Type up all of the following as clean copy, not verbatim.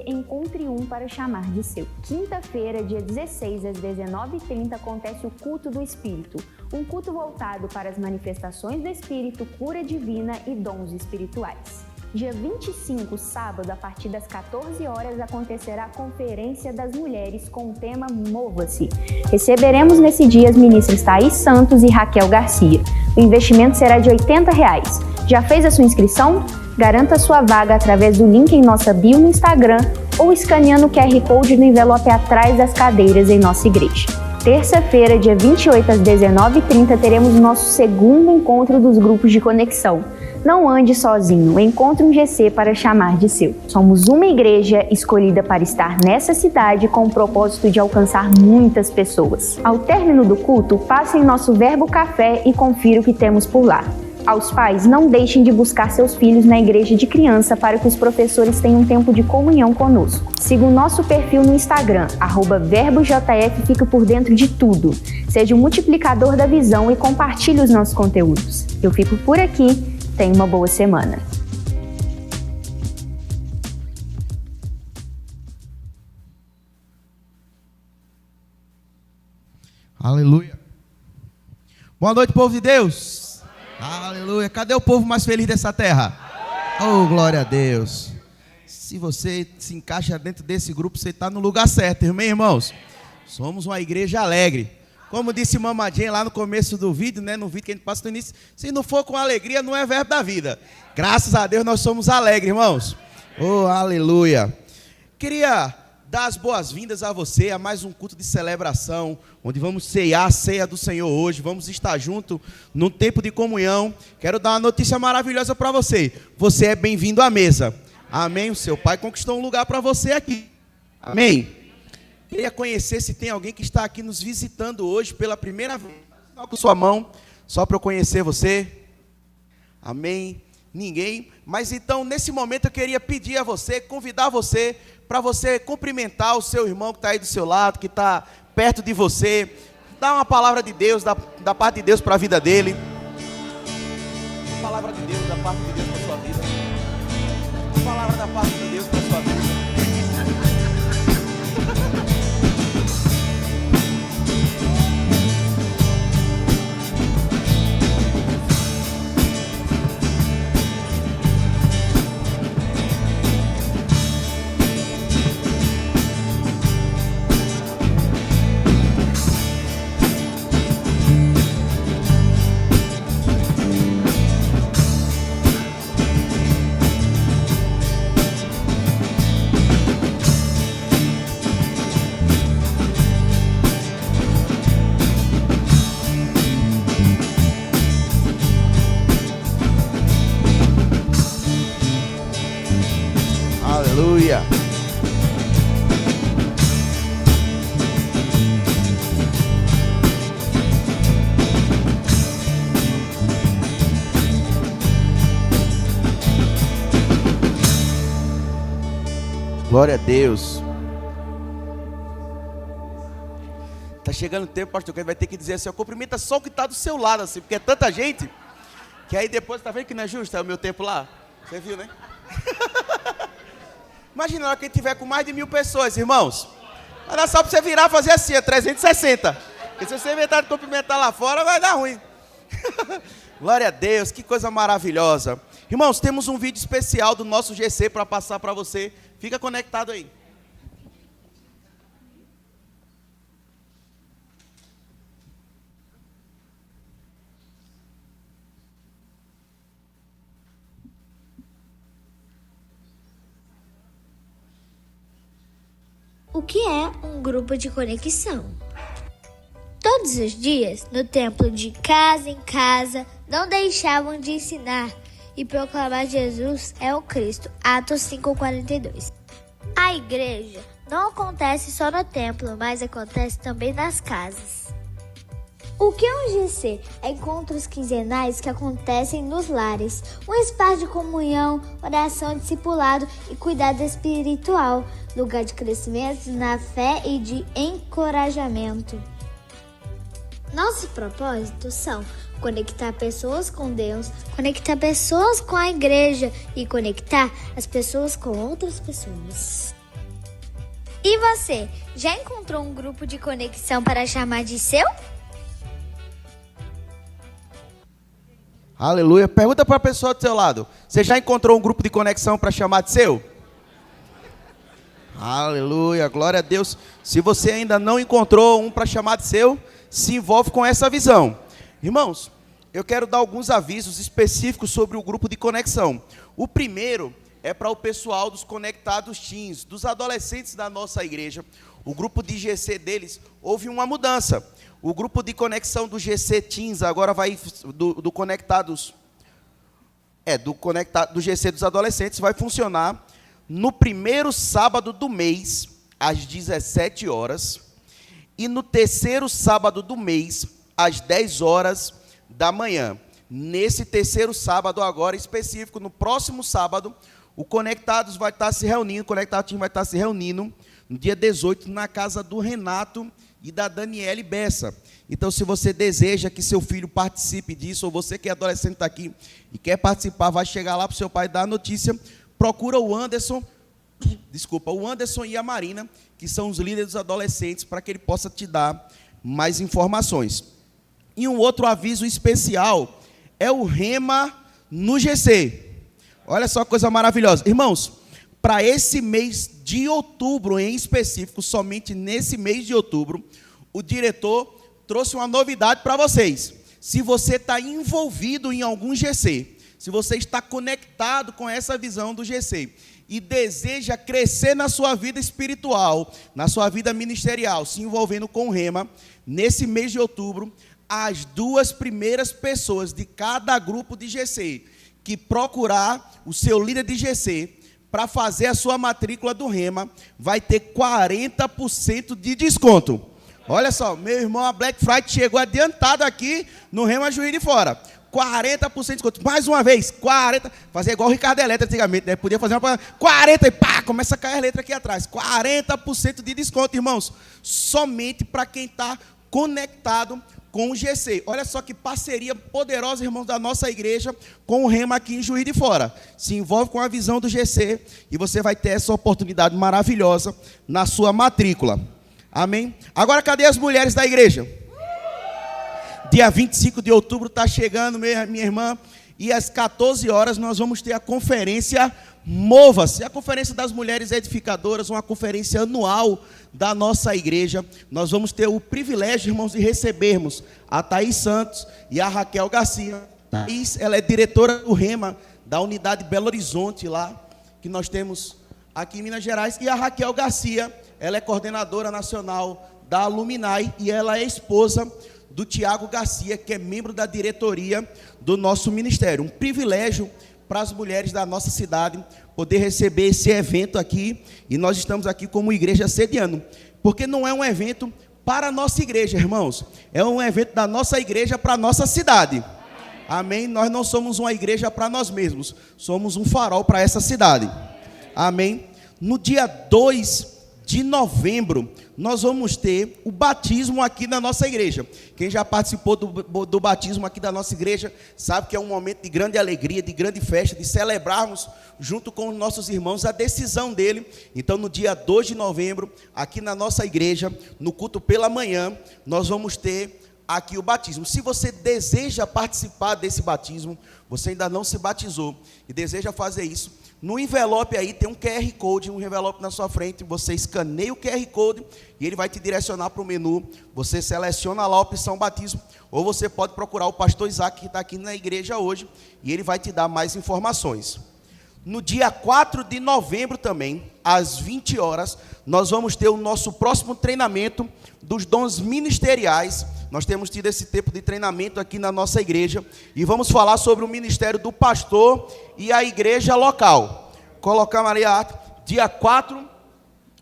encontre um para chamar de seu. Quinta-feira, dia 16, às 19h30, acontece o Culto do Espírito, um culto voltado para as manifestações do Espírito, cura divina e dons espirituais. Dia 25, sábado, a partir das 14 horas, acontecerá a Conferência das Mulheres com o tema Mova-se. Receberemos nesse dia as ministras Thaís Santos e Raquel Garcia. O investimento será de R$ 80. Já fez a sua inscrição? Garanta sua vaga através do link em nossa bio no Instagram ou escaneando o QR Code no envelope atrás das cadeiras em nossa igreja. Terça-feira, dia 28, às 19h30, teremos o nosso segundo encontro dos grupos de conexão. Não ande sozinho, encontre um GC para chamar de seu. Somos uma igreja escolhida para estar nessa cidade com o propósito de alcançar muitas pessoas. Ao término do culto, passe em nosso Verbo Café e confira o que temos por lá. Aos pais, não deixem de buscar seus filhos na igreja de criança para que os professores tenham um tempo de comunhão conosco. Siga o nosso perfil no Instagram, @verbojf, e fique por dentro de tudo. Seja um multiplicador da visão e compartilhe os nossos conteúdos. Eu fico por aqui, tenha uma boa semana. Aleluia. Boa noite, povo de Deus. Aleluia. Cadê o povo mais feliz dessa terra? Oh, glória a Deus. Se você se encaixa dentro desse grupo, você está no lugar certo, irmãos. Somos uma igreja alegre. Como disse Mama Jane lá no começo do vídeo, né? No vídeo que a gente passa no início, se não for com alegria, não é verbo da vida. Graças a Deus nós somos alegres, irmãos. Oh, aleluia. Queria dar as boas-vindas a você a mais um culto de celebração, onde vamos ceiar a ceia do Senhor hoje, vamos estar juntos num tempo de comunhão. Quero dar uma notícia maravilhosa para você. Você é bem-vindo à mesa. Amém? O seu pai conquistou um lugar para você aqui. Amém? Queria conhecer se tem alguém que está aqui nos visitando hoje pela primeira vez. Só com sua mão, só para eu conhecer você. Amém? Ninguém. Mas então, nesse momento, eu queria pedir a você, convidar você, para você cumprimentar o seu irmão que está aí do seu lado, que está perto de você. Dá uma palavra de Deus, da parte de Deus para a vida dele. Uma palavra de Deus, da parte de Deus para a sua vida. Uma palavra da parte de Deus para a sua vida. Aleluia. Glória a Deus. Tá chegando o tempo, pastor, que ele vai ter que dizer assim, ó, cumprimenta só o que está do seu lado, assim, porque é tanta gente, que aí depois, tá vendo que não é justo? É o meu tempo lá. Você viu, né? Imagina na hora que ele tiver com mais de 1000 pessoas, irmãos. Vai dar só para você virar e fazer assim, 360. Porque se você inventar de cumprimentar lá fora, vai dar ruim. Glória a Deus, que coisa maravilhosa. Irmãos, temos um vídeo especial do nosso GC para passar para você. Fica conectado aí. O que é um grupo de conexão? Todos os dias, no templo de casa em casa, não deixavam de ensinar e proclamar Jesus é o Cristo. Atos 5:42. A igreja não acontece só no templo, mas acontece também nas casas. O que é um GC? É encontros quinzenais que acontecem nos lares, um espaço de comunhão, oração, discipulado e cuidado espiritual, lugar de crescimento na fé e de encorajamento. Nossos propósitos são conectar pessoas com Deus, conectar pessoas com a igreja e conectar as pessoas com outras pessoas. E você, já encontrou um grupo de conexão para chamar de seu? Aleluia. Pergunta para a pessoa do seu lado. Você já encontrou um grupo de conexão para chamar de seu? Aleluia. Glória a Deus. Se você ainda não encontrou um para chamar de seu, se envolve com essa visão. Irmãos, eu quero dar alguns avisos específicos sobre o grupo de conexão. O primeiro é para o pessoal dos conectados teens, dos adolescentes da nossa igreja. O grupo de GC deles, houve uma mudança. O grupo de conexão do GC Teens agora vai, do conectados, do GC dos adolescentes, vai funcionar no primeiro sábado do mês, às 17 horas, e no terceiro sábado do mês, às 10 horas da manhã. Nesse terceiro sábado agora específico, no próximo sábado, o Conectados vai estar se reunindo, o Conectado Team vai estar se reunindo no dia 18, na casa do Renato e da Daniele Bessa. Então, se você deseja que seu filho participe disso, ou você que é adolescente está aqui e quer participar, vai chegar lá para o seu pai dar a notícia, procura o Anderson e a Marina, que são os líderes dos adolescentes, para que ele possa te dar mais informações. E um outro aviso especial é o Rema no GC. Olha só que coisa maravilhosa. Irmãos, para esse mês de outubro em específico, somente nesse mês de outubro, o diretor trouxe uma novidade para vocês. Se você está envolvido em algum GC, se você está conectado com essa visão do GC e deseja crescer na sua vida espiritual, na sua vida ministerial, se envolvendo com o Rema, nesse mês de outubro, as 2 primeiras pessoas de cada grupo de GC que procurar o seu líder de GC para fazer a sua matrícula do Rema, vai ter 40% de desconto. Olha só, meu irmão, a Black Friday chegou adiantado aqui no Rema Juiz de Fora. 40% de desconto. Mais uma vez, 40%. Fazer igual o Ricardo Eletro antigamente, né? Podia fazer uma 40% e pá, começa a cair a letra aqui atrás. 40% de desconto, irmãos. Somente para quem está conectado com o GC. Olha só que parceria poderosa, irmãos, da nossa igreja com o Rema aqui em Juiz de Fora. Se envolve com a visão do GC e você vai ter essa oportunidade maravilhosa na sua matrícula. Amém? Agora, cadê as mulheres da igreja? Dia 25 de outubro está chegando, minha irmã, e às 14 horas nós vamos ter a conferência Mova-se, a Conferência das Mulheres Edificadoras, uma conferência anual da nossa igreja. Nós vamos ter o privilégio, irmãos, de recebermos a Thaís Santos e a Raquel Garcia. Thaís, ela é diretora do Rema, da unidade Belo Horizonte, lá, que nós temos aqui em Minas Gerais. E a Raquel Garcia, ela é coordenadora nacional da Aluminai e ela é esposa do Tiago Garcia, que é membro da diretoria do nosso ministério. Um privilégio para as mulheres da nossa cidade poder receber esse evento aqui, e nós estamos aqui como igreja sediando, porque não é um evento para a nossa igreja, irmãos, é um evento da nossa igreja para a nossa cidade. Amém? Nós não somos uma igreja para nós mesmos, somos um farol para essa cidade. Amém? No dia 2 de novembro, nós vamos ter o batismo aqui na nossa igreja. Quem já participou do batismo aqui da nossa igreja, sabe que é um momento de grande alegria, de grande festa, de celebrarmos junto com os nossos irmãos a decisão dele. Então, no dia 2 de novembro, aqui na nossa igreja, no culto pela manhã, nós vamos ter aqui o batismo. Se você deseja participar desse batismo, você ainda não se batizou e deseja fazer isso, no envelope aí tem um QR Code, um envelope na sua frente, você escaneia o QR Code e ele vai te direcionar para o menu, você seleciona lá a opção batismo, ou você pode procurar o pastor Isaac, que está aqui na igreja hoje, e ele vai te dar mais informações. No dia 4 de novembro também, às 20 horas, nós vamos ter o nosso próximo treinamento dos dons ministeriais. Nós temos tido esse tempo de treinamento aqui na nossa igreja e vamos falar sobre o ministério do pastor e a igreja local. Colocar Maria Arte, dia 4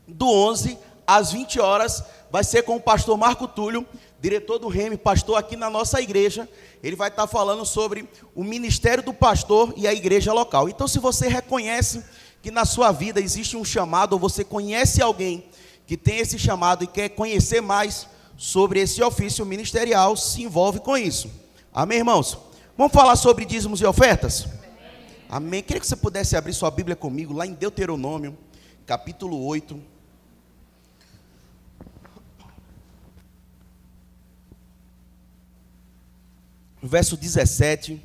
do 11, às 20 horas, vai ser com o pastor Marco Túlio, diretor do REM, pastor aqui na nossa igreja. Ele vai estar falando sobre o ministério do pastor e a igreja local. Então, se você reconhece que na sua vida existe um chamado, ou você conhece alguém que tem esse chamado e quer conhecer mais sobre esse ofício ministerial, se envolve com isso. Amém, irmãos? Vamos falar sobre dízimos e ofertas? Amém. Queria que você pudesse abrir sua Bíblia comigo, lá em Deuteronômio, capítulo 8. verso 17.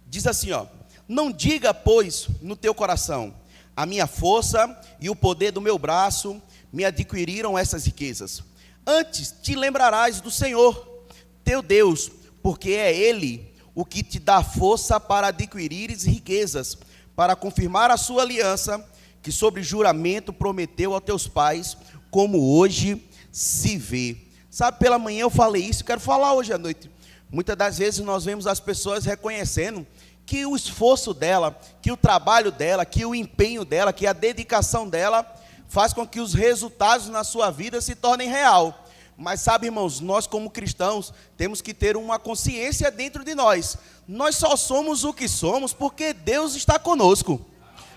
Diz assim, ó: não diga, pois, no teu coração, a minha força e o poder do meu braço me adquiriram essas riquezas. Antes te lembrarás do Senhor, teu Deus, porque é Ele o que te dá força para adquirires riquezas, para confirmar a sua aliança, que sobre juramento prometeu aos teus pais, como hoje se vê. Sabe, pela manhã eu falei isso, quero falar hoje à noite. Muitas das vezes nós vemos as pessoas reconhecendo que o esforço dela, que o trabalho dela, que o empenho dela, que a dedicação dela faz com que os resultados na sua vida se tornem real. Mas sabe, irmãos, nós como cristãos temos que ter uma consciência dentro de nós. Nós só somos o que somos porque Deus está conosco.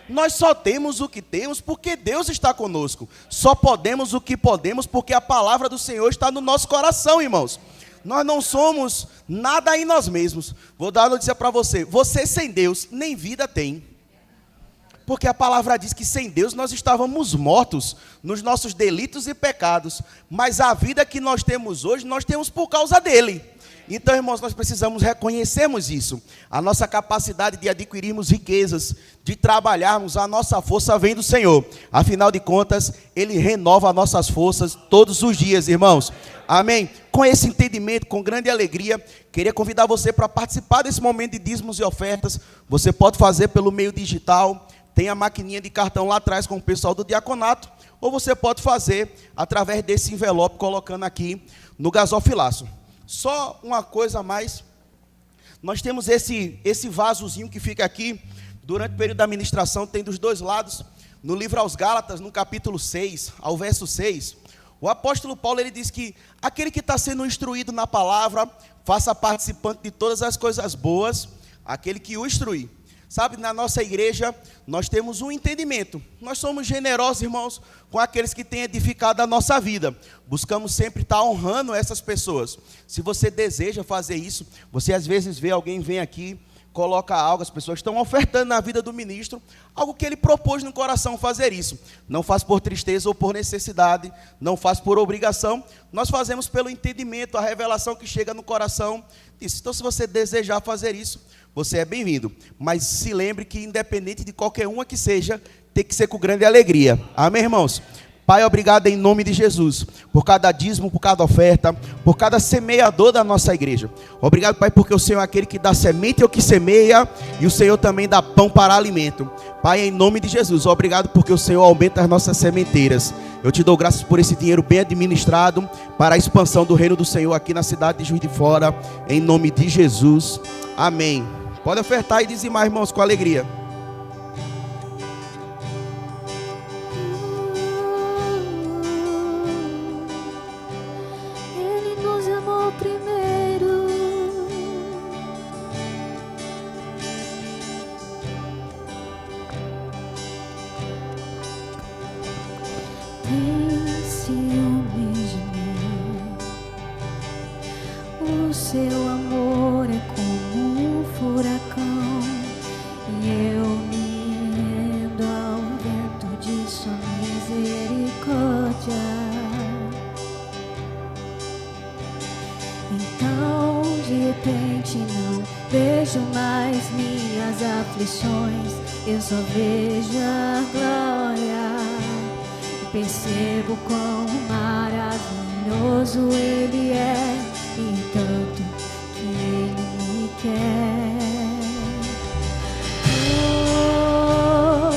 Nós só temos o que temos porque Deus está conosco. Só podemos o que podemos porque a palavra do Senhor está no nosso coração, irmãos. Nós não somos nada em nós mesmos. Vou dar uma notícia para você. Você sem Deus nem vida tem. Porque a palavra diz que sem Deus nós estávamos mortos nos nossos delitos e pecados. Mas a vida que nós temos hoje, nós temos por causa dele. Então, irmãos, nós precisamos reconhecermos isso. A nossa capacidade de adquirirmos riquezas, de trabalharmos, a nossa força vem do Senhor. Afinal de contas, Ele renova as nossas forças todos os dias, irmãos. Amém? Com esse entendimento, com grande alegria, queria convidar você para participar desse momento de dízimos e ofertas. Você pode fazer pelo meio digital. Tem a maquininha de cartão lá atrás com o pessoal do diaconato. Ou você pode fazer através desse envelope, colocando aqui no gasofilaço. Só uma coisa a mais, nós temos esse vasozinho que fica aqui, durante o período da ministração, tem dos dois lados, no livro aos Gálatas, no capítulo 6, ao verso 6, o apóstolo Paulo, ele diz que aquele que está sendo instruído na palavra, faça participante de todas as coisas boas, aquele que o instrui. Sabe, na nossa igreja, nós temos um entendimento. Nós somos generosos, irmãos, com aqueles que têm edificado a nossa vida. Buscamos sempre estar honrando essas pessoas. Se você deseja fazer isso, você às vezes vê alguém vem aqui, coloca algo, as pessoas estão ofertando na vida do ministro, algo que ele propôs no coração fazer isso. Não faz por tristeza ou por necessidade, não faz por obrigação. Nós fazemos pelo entendimento, a revelação que chega no coração disso. Então, se você desejar fazer isso, você é bem-vindo, mas se lembre que independente de qualquer uma que seja, tem que ser com grande alegria. Amém, irmãos? Pai, obrigado em nome de Jesus, por cada dízimo, por cada oferta, por cada semeador da nossa igreja. Obrigado, Pai, porque o Senhor é aquele que dá semente ao que semeia, e o Senhor também dá pão para alimento. Pai, em nome de Jesus, obrigado porque o Senhor aumenta as nossas sementeiras. Eu te dou graças por esse dinheiro bem administrado, para a expansão do reino do Senhor aqui na cidade de Juiz de Fora, em nome de Jesus. Amém. Pode ofertar e dizimar, irmãos, com alegria. Ele nos amou primeiro. Tem ciúmes de mim. O seu amor é como um furacão, e eu me rendo ao vento de sua misericórdia. Então de repente não vejo mais minhas aflições, eu só vejo a glória e percebo quão maravilhoso Ele é, e tanto que Ele me quer. Oh,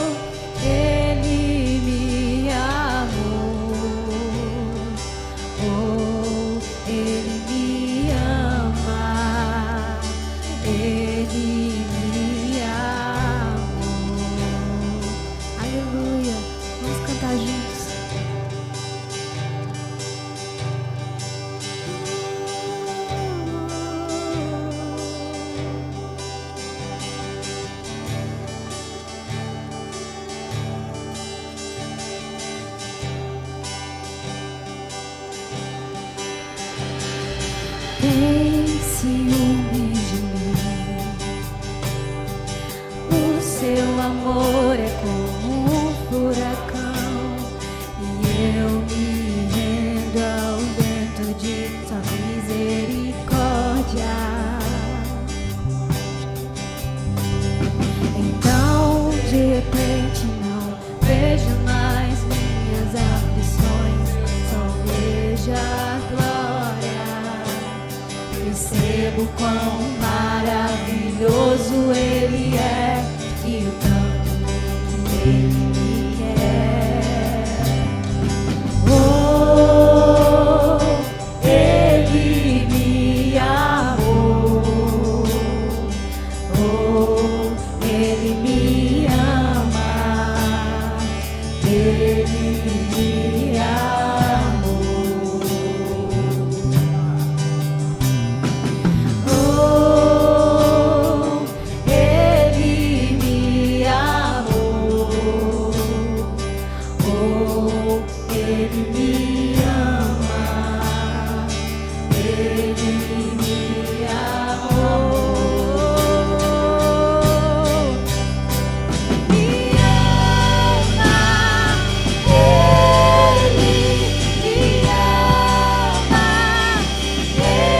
Ele me amou. Oh, Ele me ama. Ele me amou. Aleluia. Vamos cantar juntos. Tem ciúmes de mim. O seu amor é como um furacão, e eu me rendo ao vento de vejo mais minhas aflições, só vejo a glória. Percebo quão maravilhoso Ele é e o tanto que Ele me quer. Oh, Ele me amou. Oh, Ele me ama. Ele me amou. Oh, Ele me amou. Oh, Ele me ama. Ele me amou. Me ama. Ele me ama. Ele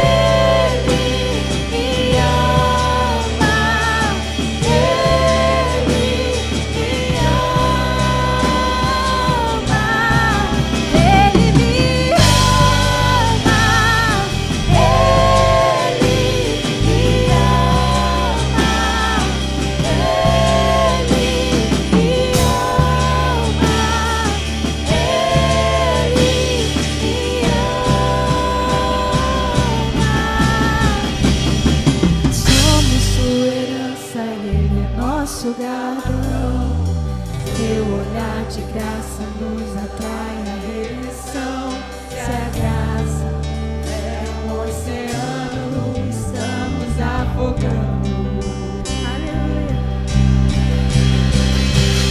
me ama. Ele me ama. Ele me ama. Somos sua herança, Ele é nosso galardão. Teu olhar de graça nos atrai à redenção. Se a graça é um oceano, estamos afogando. Aleluia.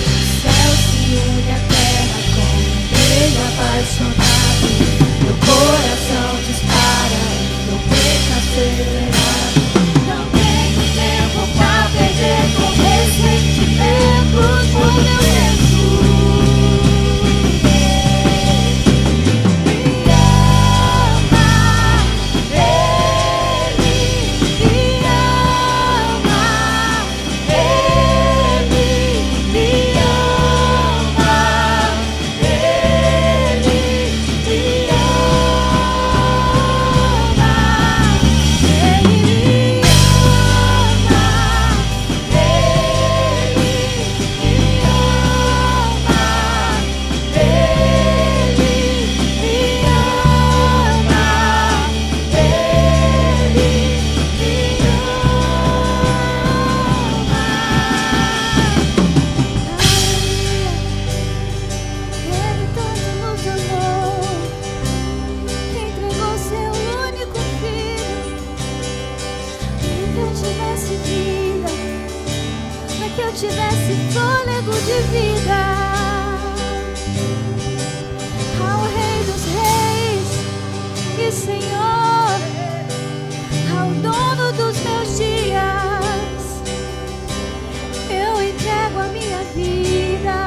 O céu se une à terra com um beijo apaixonado. Meu coração dispara, meu peito acelerado. Não tenho tempo pra perder com ressentimentos por meu Jesus. Me ama, Ele me ama, Ele me ama, Ele me tivesse fôlego de vida, ao Rei dos Reis e Senhor, ao dono dos meus dias, eu entrego a minha vida,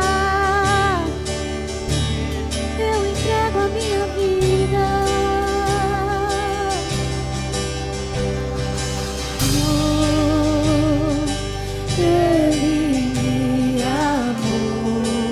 eu entrego a minha vida. Ele me amou.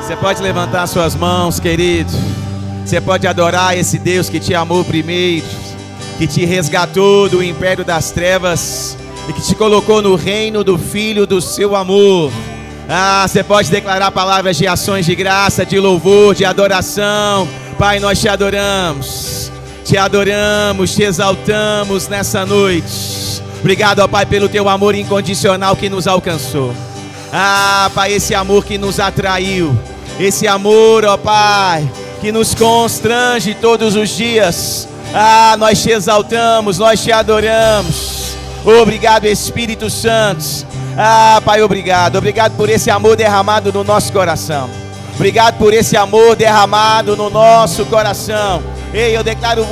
Você pode levantar suas mãos, querido. Você pode adorar esse Deus que te amou primeiro, que te resgatou do império das trevas e que te colocou no reino do Filho do seu amor. Você pode declarar palavras de ações de graça, de louvor, de adoração. Pai, nós te adoramos, te exaltamos nessa noite. Obrigado, ó Pai, pelo teu amor incondicional que nos alcançou. Pai, esse amor que nos atraiu, esse amor, ó Pai, que nos constrange todos os dias. Nós te exaltamos, nós te adoramos. Obrigado, Espírito Santo. Pai, obrigado por esse amor derramado no nosso coração. Obrigado por esse amor derramado no nosso coração. Ei, eu declaro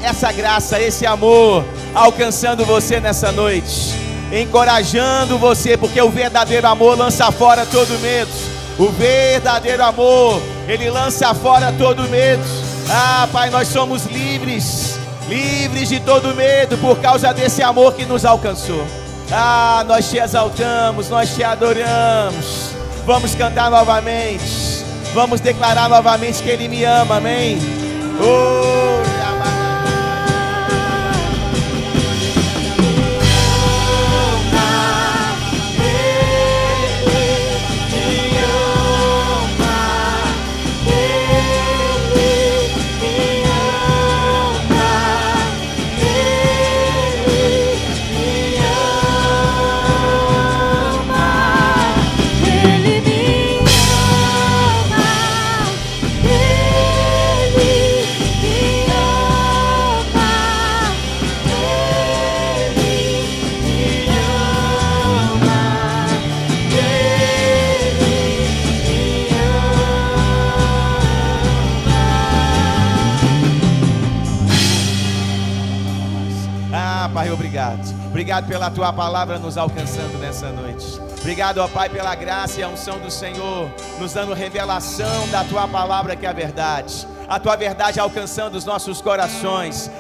essa graça, esse amor alcançando você nessa noite, encorajando você, porque o verdadeiro amor lança fora todo medo. O verdadeiro amor, ele lança fora todo medo. Pai, nós somos livres de todo medo por causa desse amor que nos alcançou. Nós te exaltamos, nós te adoramos. Vamos cantar novamente, vamos declarar novamente que ele me ama, amém? Pai, obrigado pela tua palavra nos alcançando nessa noite. Obrigado, ó Pai, pela graça e a unção do Senhor, nos dando revelação da tua palavra, que é a verdade. A tua verdade alcançando os nossos corações.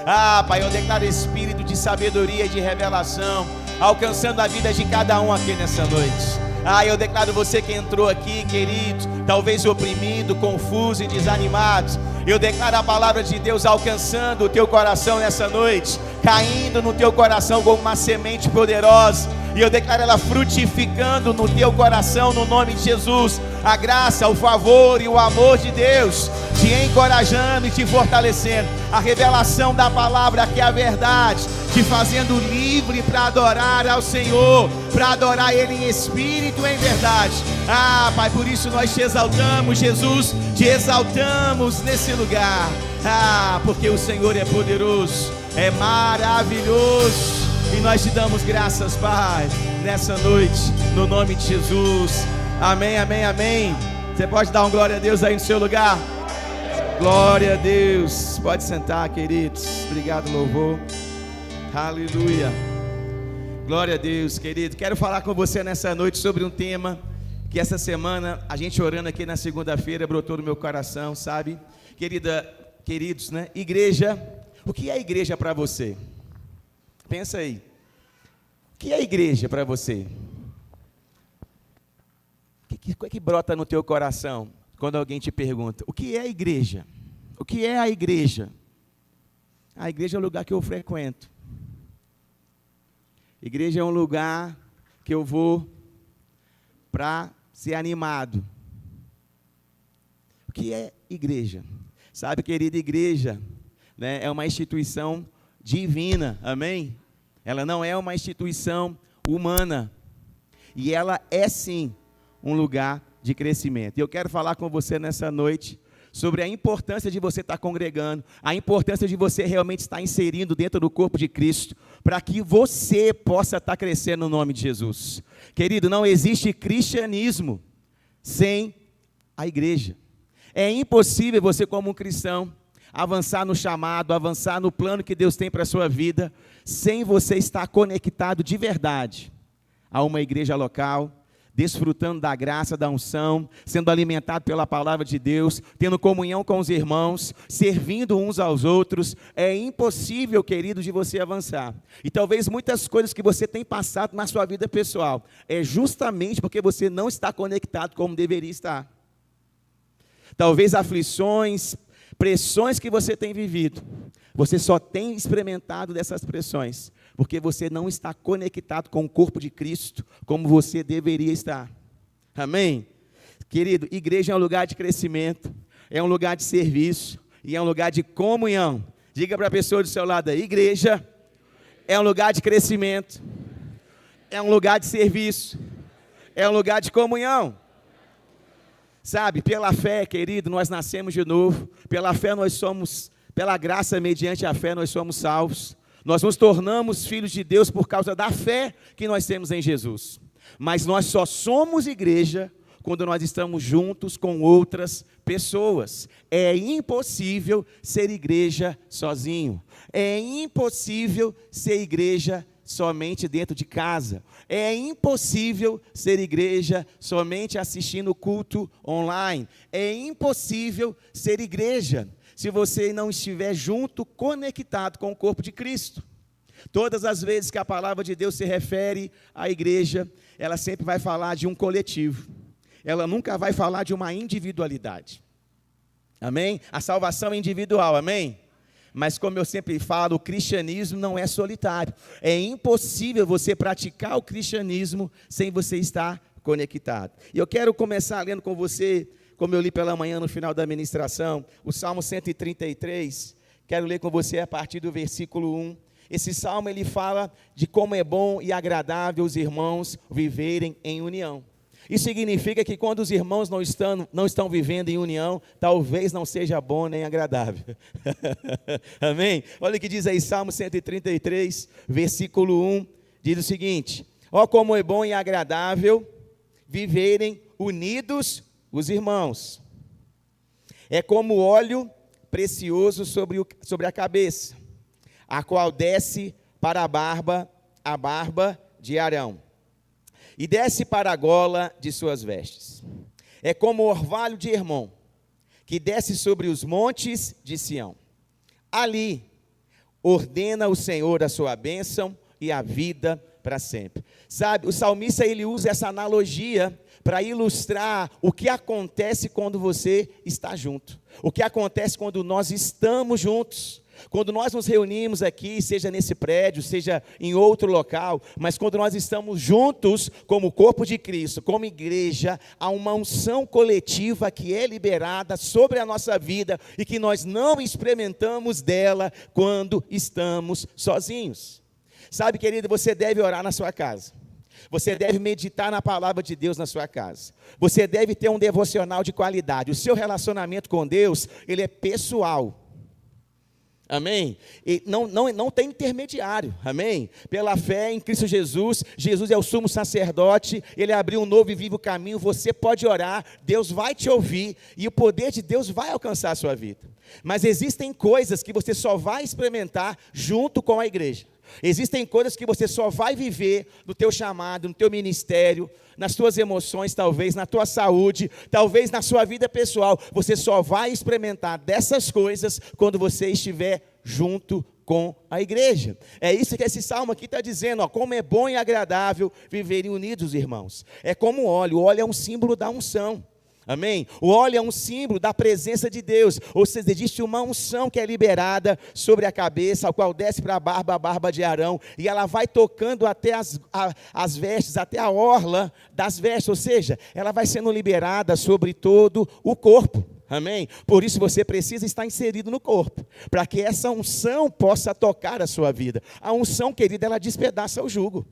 Pai, eu declaro espírito de sabedoria e de revelação alcançando a vida de cada um aqui nessa noite. Eu declaro você que entrou aqui, querido, talvez oprimido, confuso e desanimado. Eu declaro a palavra de Deus alcançando o teu coração nessa noite, caindo no teu coração como uma semente poderosa. E eu declaro ela frutificando no teu coração, no nome de Jesus. A graça, o favor e o amor de Deus te encorajando e te fortalecendo. A revelação da palavra, que é a verdade, te fazendo livre para adorar ao Senhor, para adorar Ele em espírito e em verdade. Pai, por isso nós te exaltamos, Jesus, te exaltamos nesse lugar. Porque o Senhor é poderoso, é maravilhoso. E nós te damos graças, Pai, nessa noite, no nome de Jesus. Amém, amém, amém. Você pode dar um glória a Deus aí no seu lugar? Glória a Deus. Pode sentar, queridos. Obrigado, louvor. Aleluia. Glória a Deus, querido. Quero falar com você nessa noite sobre um tema que essa semana, a gente orando aqui na segunda-feira, brotou no meu coração, sabe? Queridos, né? Igreja. O que é igreja para você? Pensa aí. O que é igreja para você? O que brota no teu coração quando alguém te pergunta: o que é igreja? O que é a igreja? A igreja é o lugar que eu frequento. Igreja é um lugar que eu vou para ser animado. O que é igreja? Sabe, querida, igreja, né, é uma instituição divina, amém? Ela não é uma instituição humana. E ela é sim um lugar de crescimento. E eu quero falar com você nessa noite sobre a importância de você estar congregando, a importância de você realmente estar inserindo dentro do corpo de Cristo, para que você possa estar crescendo no nome de Jesus. Querido, não existe cristianismo sem a igreja. É impossível você, como um cristão, avançar no chamado, avançar no plano que Deus tem para a sua vida, sem você estar conectado de verdade a uma igreja local, desfrutando da graça, da unção, sendo alimentado pela palavra de Deus, tendo comunhão com os irmãos, servindo uns aos outros. É impossível, querido, de você avançar. E talvez muitas coisas que você tem passado na sua vida pessoal, é justamente porque você não está conectado como deveria estar. Talvez aflições, pressões que você tem vivido. Você só tem experimentado dessas pressões porque você não está conectado com o corpo de Cristo como você deveria estar. Amém? Querido, igreja é um lugar de crescimento, é um lugar de serviço e é um lugar de comunhão. Diga para a pessoa do seu lado aí, igreja é um lugar de crescimento, é um lugar de serviço, é um lugar de comunhão. Sabe, pela fé, querido, nós nascemos de novo, pela fé nós somos, pela graça mediante a fé nós somos salvos. Nós nos tornamos filhos de Deus por causa da fé que nós temos em Jesus. Mas nós só somos igreja quando nós estamos juntos com outras pessoas. É impossível ser igreja sozinho. É impossível ser igreja somente dentro de casa. É impossível ser igreja somente assistindo o culto online. É impossível ser igreja se você não estiver junto, conectado com o corpo de Cristo. Todas as vezes que a palavra de Deus se refere à igreja, ela sempre vai falar de um coletivo. Ela nunca vai falar de uma individualidade. Amém? A salvação é individual, amém? Mas como eu sempre falo, o cristianismo não é solitário. É impossível você praticar o cristianismo sem você estar conectado. E eu quero começar lendo com você, como eu li pela manhã no final da ministração, o Salmo 133. Quero ler com você a partir do versículo 1. Esse salmo ele fala de como é bom e agradável os irmãos viverem em união. Isso significa que quando os irmãos não estão vivendo em união, talvez não seja bom nem agradável. Amém? Olha o que diz aí, Salmo 133, versículo 1, diz o seguinte: ó como é bom e agradável viverem unidos os irmãos. É como óleo precioso sobre a cabeça, a qual desce para a barba de Arão, e desce para a gola de suas vestes. É como o orvalho de Hermon, que desce sobre os montes de Sião. Ali ordena o Senhor a sua bênção e a vida para sempre. Sabe, o salmista ele usa essa analogia para ilustrar o que acontece quando você está junto. O que acontece quando nós estamos juntos. Quando nós nos reunimos aqui, seja nesse prédio, seja em outro local, mas quando nós estamos juntos como corpo de Cristo, como igreja, há uma unção coletiva que é liberada sobre a nossa vida e que nós não experimentamos dela quando estamos sozinhos. Sabe, querido, você deve orar na sua casa. Você deve meditar na palavra de Deus na sua casa. Você deve ter um devocional de qualidade. O seu relacionamento com Deus, ele é pessoal. Amém? E não tem intermediário, amém? Pela fé em Cristo Jesus, Jesus é o sumo sacerdote, ele abriu um novo e vivo caminho, você pode orar, Deus vai te ouvir, e o poder de Deus vai alcançar a sua vida. Mas existem coisas que você só vai experimentar junto com a igreja. Existem coisas que você só vai viver no teu chamado, no teu ministério, nas tuas emoções, talvez, na tua saúde, talvez na sua vida pessoal. Você só vai experimentar dessas coisas quando você estiver junto com a igreja. É isso que esse salmo aqui está dizendo, ó, como é bom e agradável viverem unidos, irmãos. É como o óleo é um símbolo da unção. Amém? O óleo é um símbolo da presença de Deus, ou seja, existe uma unção que é liberada sobre a cabeça, ao qual desce para a barba de Arão, e ela vai tocando até as vestes, até a orla das vestes, ou seja, ela vai sendo liberada sobre todo o corpo. Amém? Por isso você precisa estar inserido no corpo, para que essa unção possa tocar a sua vida. A unção, querida, ela despedaça o jugo.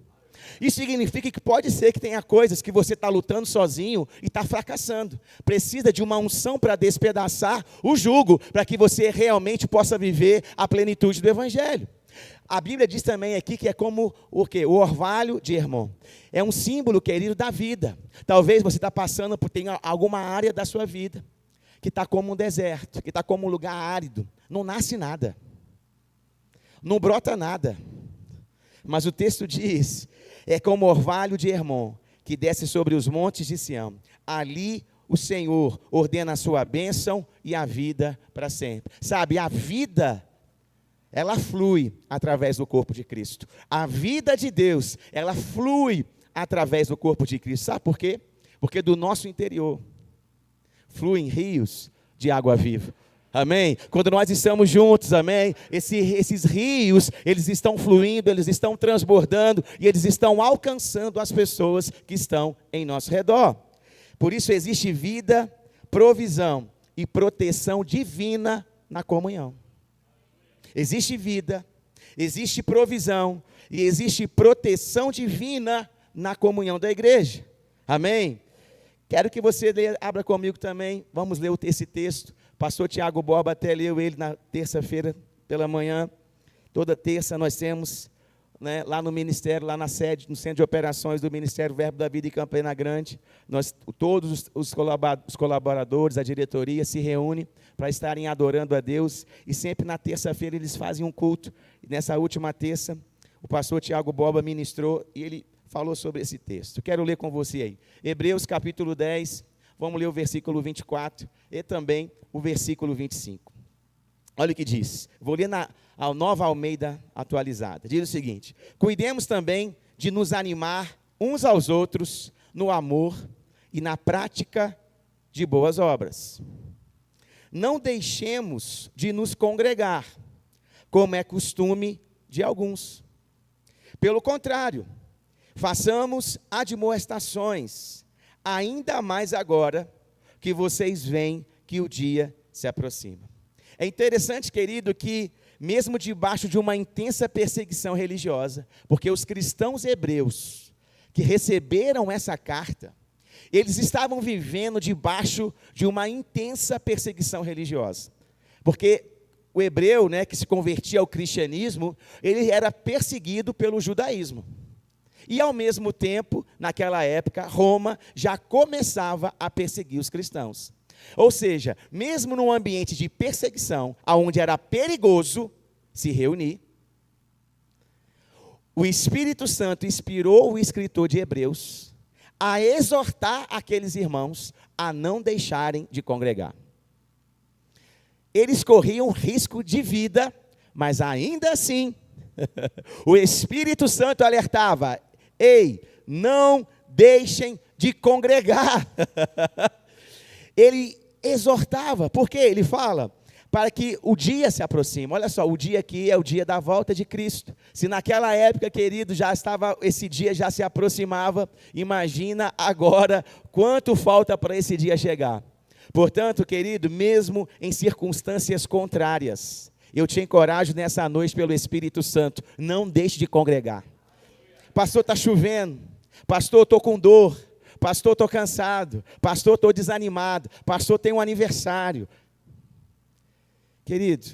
Isso significa que pode ser que tenha coisas que você está lutando sozinho e está fracassando. Precisa de uma unção para despedaçar o jugo, para que você realmente possa viver a plenitude do Evangelho. A Bíblia diz também aqui que é como o quê? O orvalho de Hermon. É um símbolo, querido, da vida. Talvez você está passando por alguma área da sua vida que está como um deserto, que está como um lugar árido. Não nasce nada. Não brota nada. Mas o texto diz, é como orvalho de Hermon, que desce sobre os montes de Sião. Ali o Senhor ordena a sua bênção e a vida para sempre. Sabe, a vida, ela flui através do corpo de Cristo. A vida de Deus, ela flui através do corpo de Cristo. Sabe por quê? Porque do nosso interior fluem rios de água viva. Amém? Quando nós estamos juntos, amém? Esses rios, eles estão fluindo, eles estão transbordando e eles estão alcançando as pessoas que estão em nosso redor. Por isso existe vida, provisão e proteção divina na comunhão. Existe vida, existe provisão e existe proteção divina na comunhão da igreja. Amém? Quero que você abra comigo também, vamos ler esse texto. Pastor Tiago Borba até leu ele na terça-feira pela manhã. Toda terça nós temos, né, lá no ministério, lá na sede, no centro de operações do Ministério Verbo da Vida em Campina Grande, todos os colaboradores, a diretoria se reúnem para estarem adorando a Deus, e sempre na terça-feira eles fazem um culto. E nessa última terça, o pastor Tiago Borba ministrou e ele falou sobre esse texto. Quero ler com você aí. Hebreus capítulo 10, vamos ler o versículo 24 e também o versículo 25. Olha o que diz. Vou ler na Nova Almeida atualizada. Diz o seguinte: cuidemos também de nos animar uns aos outros no amor e na prática de boas obras. Não deixemos de nos congregar, como é costume de alguns. Pelo contrário, façamos admoestações, ainda mais agora que vocês veem que o dia se aproxima. É interessante, querido, que mesmo debaixo de uma intensa perseguição religiosa, porque os cristãos hebreus que receberam essa carta, eles estavam vivendo debaixo de uma intensa perseguição religiosa. Porque o hebreu, né, que se convertia ao cristianismo, ele era perseguido pelo judaísmo. E, ao mesmo tempo, naquela época, Roma já começava a perseguir os cristãos. Ou seja, mesmo num ambiente de perseguição, onde era perigoso se reunir, o Espírito Santo inspirou o escritor de Hebreus a exortar aqueles irmãos a não deixarem de congregar. Eles corriam risco de vida, mas ainda assim, o Espírito Santo alertava: ei, não deixem de congregar. Ele exortava, porque ele fala, para que o dia se aproxime. Olha só, o dia aqui é o dia da volta de Cristo. Se naquela época, querido, esse dia já se aproximava, imagina agora quanto falta para esse dia chegar. Portanto, querido, mesmo em circunstâncias contrárias, eu te encorajo nessa noite pelo Espírito Santo, não deixe de congregar. Pastor, está chovendo. Pastor, estou com dor. Pastor, estou cansado. Pastor, estou desanimado. Pastor, tem um aniversário. Querido,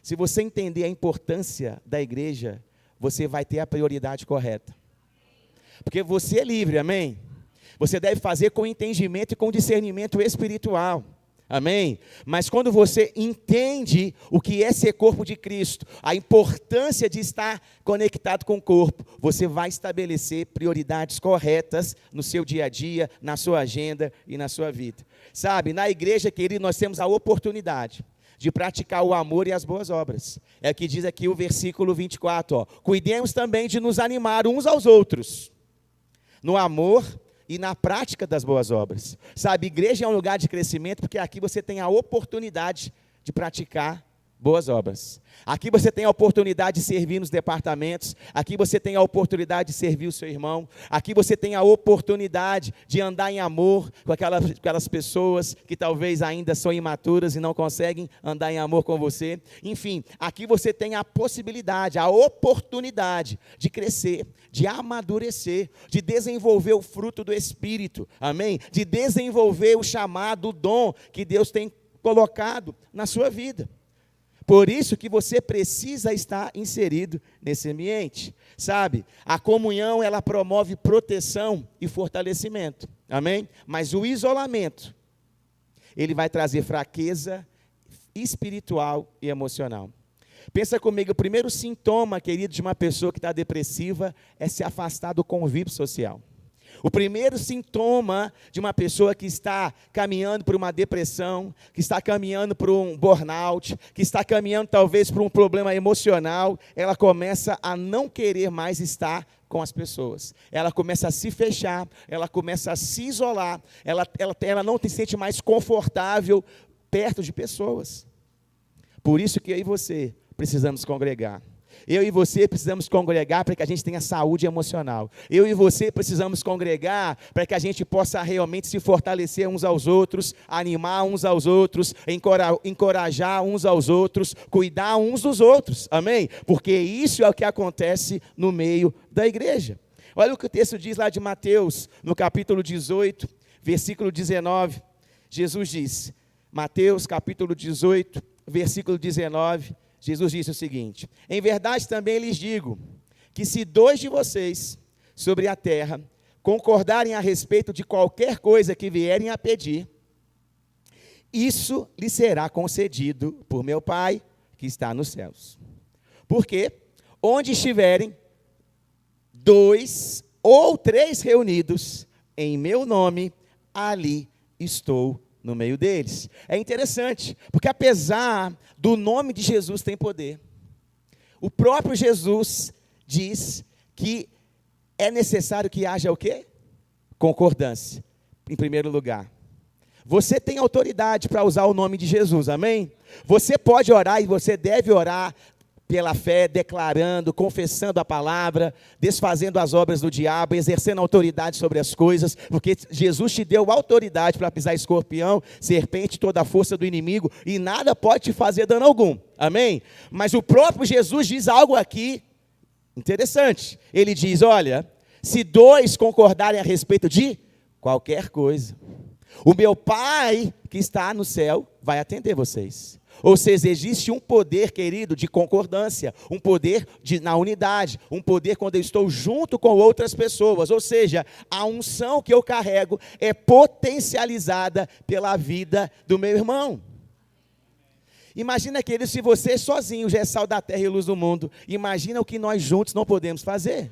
se você entender a importância da igreja, você vai ter a prioridade correta. Porque você é livre, amém? Você deve fazer com entendimento e com discernimento espiritual. Amém? Mas quando você entende o que é ser corpo de Cristo, a importância de estar conectado com o corpo, você vai estabelecer prioridades corretas no seu dia a dia, na sua agenda e na sua vida. Sabe, na igreja, querido, nós temos a oportunidade de praticar o amor e as boas obras. É o que diz aqui o versículo 24, ó. Cuidemos também de nos animar uns aos outros, no amor e na prática das boas obras. Sabe, igreja é um lugar de crescimento, porque aqui você tem a oportunidade de praticar boas obras. Aqui você tem a oportunidade de servir nos departamentos, aqui você tem a oportunidade de servir o seu irmão, aqui você tem a oportunidade de andar em amor com aquelas pessoas que talvez ainda são imaturas e não conseguem andar em amor com você. Enfim, aqui você tem a possibilidade, a oportunidade de crescer, de amadurecer, de desenvolver o fruto do Espírito, amém? De desenvolver o chamado, o dom que Deus tem colocado na sua vida. Por isso que você precisa estar inserido nesse ambiente, sabe? A comunhão, ela promove proteção e fortalecimento, amém? Mas o isolamento, ele vai trazer fraqueza espiritual e emocional. Pensa comigo, o primeiro sintoma, querido, de uma pessoa que está depressiva é se afastar do convívio social. O primeiro sintoma de uma pessoa que está caminhando por uma depressão, que está caminhando por um burnout, que está caminhando talvez por um problema emocional, ela começa a não querer mais estar com as pessoas. Ela começa a se fechar, ela começa a se isolar, ela não se sente mais confortável perto de pessoas. Por isso que eu e você precisamos congregar. Eu e você precisamos congregar para que a gente tenha saúde emocional. Eu e você precisamos congregar para que a gente possa realmente se fortalecer uns aos outros, animar uns aos outros, encorajar uns aos outros, cuidar uns dos outros. Amém? Porque isso é o que acontece no meio da igreja. Olha o que o texto diz lá de Mateus, no capítulo 18, versículo 19. Jesus diz, Mateus capítulo 18, versículo 19, Jesus disse o seguinte: em verdade também lhes digo, que se 2 de vocês sobre a terra concordarem a respeito de qualquer coisa que vierem a pedir, isso lhe será concedido por meu Pai que está nos céus. Porque onde estiverem 2 ou 3 reunidos em meu nome, ali estou no meio deles. É interessante, porque apesar do nome de Jesus tem poder, o próprio Jesus diz que é necessário que haja o quê? Concordância, em primeiro lugar. Você tem autoridade para usar o nome de Jesus, amém? Você pode orar e você deve orar pela fé, declarando, confessando a palavra, desfazendo as obras do diabo, exercendo autoridade sobre as coisas, porque Jesus te deu autoridade para pisar escorpião, serpente, toda a força do inimigo, e nada pode te fazer dano algum, amém? Mas o próprio Jesus diz algo aqui interessante. Ele diz, olha, se 2 concordarem a respeito de qualquer coisa, o meu Pai que está no céu vai atender vocês. Ou seja, existe um poder, querido, de concordância, um poder na unidade, um poder quando eu estou junto com outras pessoas. Ou seja, a unção que eu carrego é potencializada pela vida do meu irmão. Imagina, querido, se você sozinho já é sal da terra e luz do mundo, imagina o que nós juntos não podemos fazer.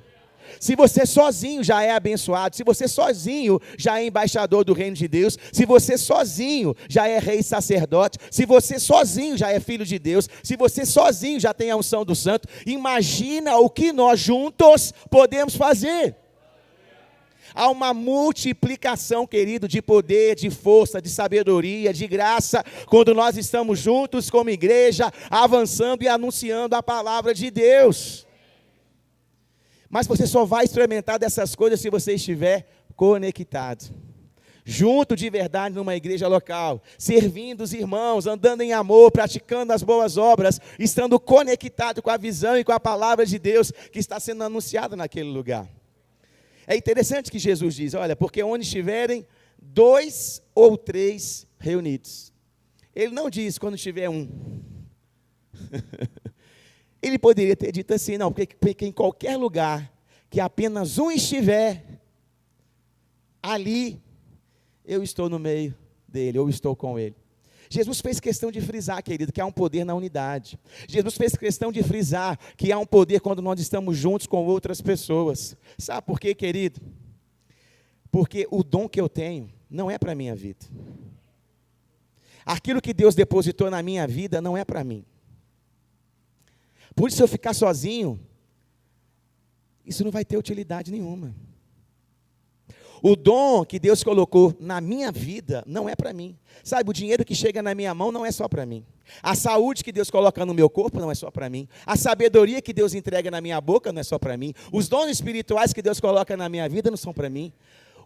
Se você sozinho já é abençoado, se você sozinho já é embaixador do reino de Deus, se você sozinho já é rei e sacerdote, se você sozinho já é filho de Deus, se você sozinho já tem a unção do santo, imagina o que nós juntos podemos fazer. Há uma multiplicação, querido, de poder, de força, de sabedoria, de graça, quando nós estamos juntos como igreja, avançando e anunciando a palavra de Deus. Mas você só vai experimentar dessas coisas se você estiver conectado. Junto de verdade numa igreja local, servindo os irmãos, andando em amor, praticando as boas obras, estando conectado com a visão e com a palavra de Deus que está sendo anunciada naquele lugar. É interessante que Jesus diz, olha, porque onde estiverem 2 ou 3 reunidos. Ele não diz quando estiver 1. Ele poderia ter dito assim, não, porque em qualquer lugar que apenas um estiver, ali eu estou no meio dele, eu estou com ele. Jesus fez questão de frisar, querido, que há um poder na unidade. Jesus fez questão de frisar que há um poder quando nós estamos juntos com outras pessoas. Sabe por quê, querido? Porque o dom que eu tenho não é para a minha vida. Aquilo que Deus depositou na minha vida não é para mim. Por isso, se eu ficar sozinho, isso não vai ter utilidade nenhuma. O dom que Deus colocou na minha vida não é para mim. Sabe, o dinheiro que chega na minha mão não é só para mim. A saúde que Deus coloca no meu corpo não é só para mim. A sabedoria que Deus entrega na minha boca não é só para mim. Os dons espirituais que Deus coloca na minha vida não são para mim.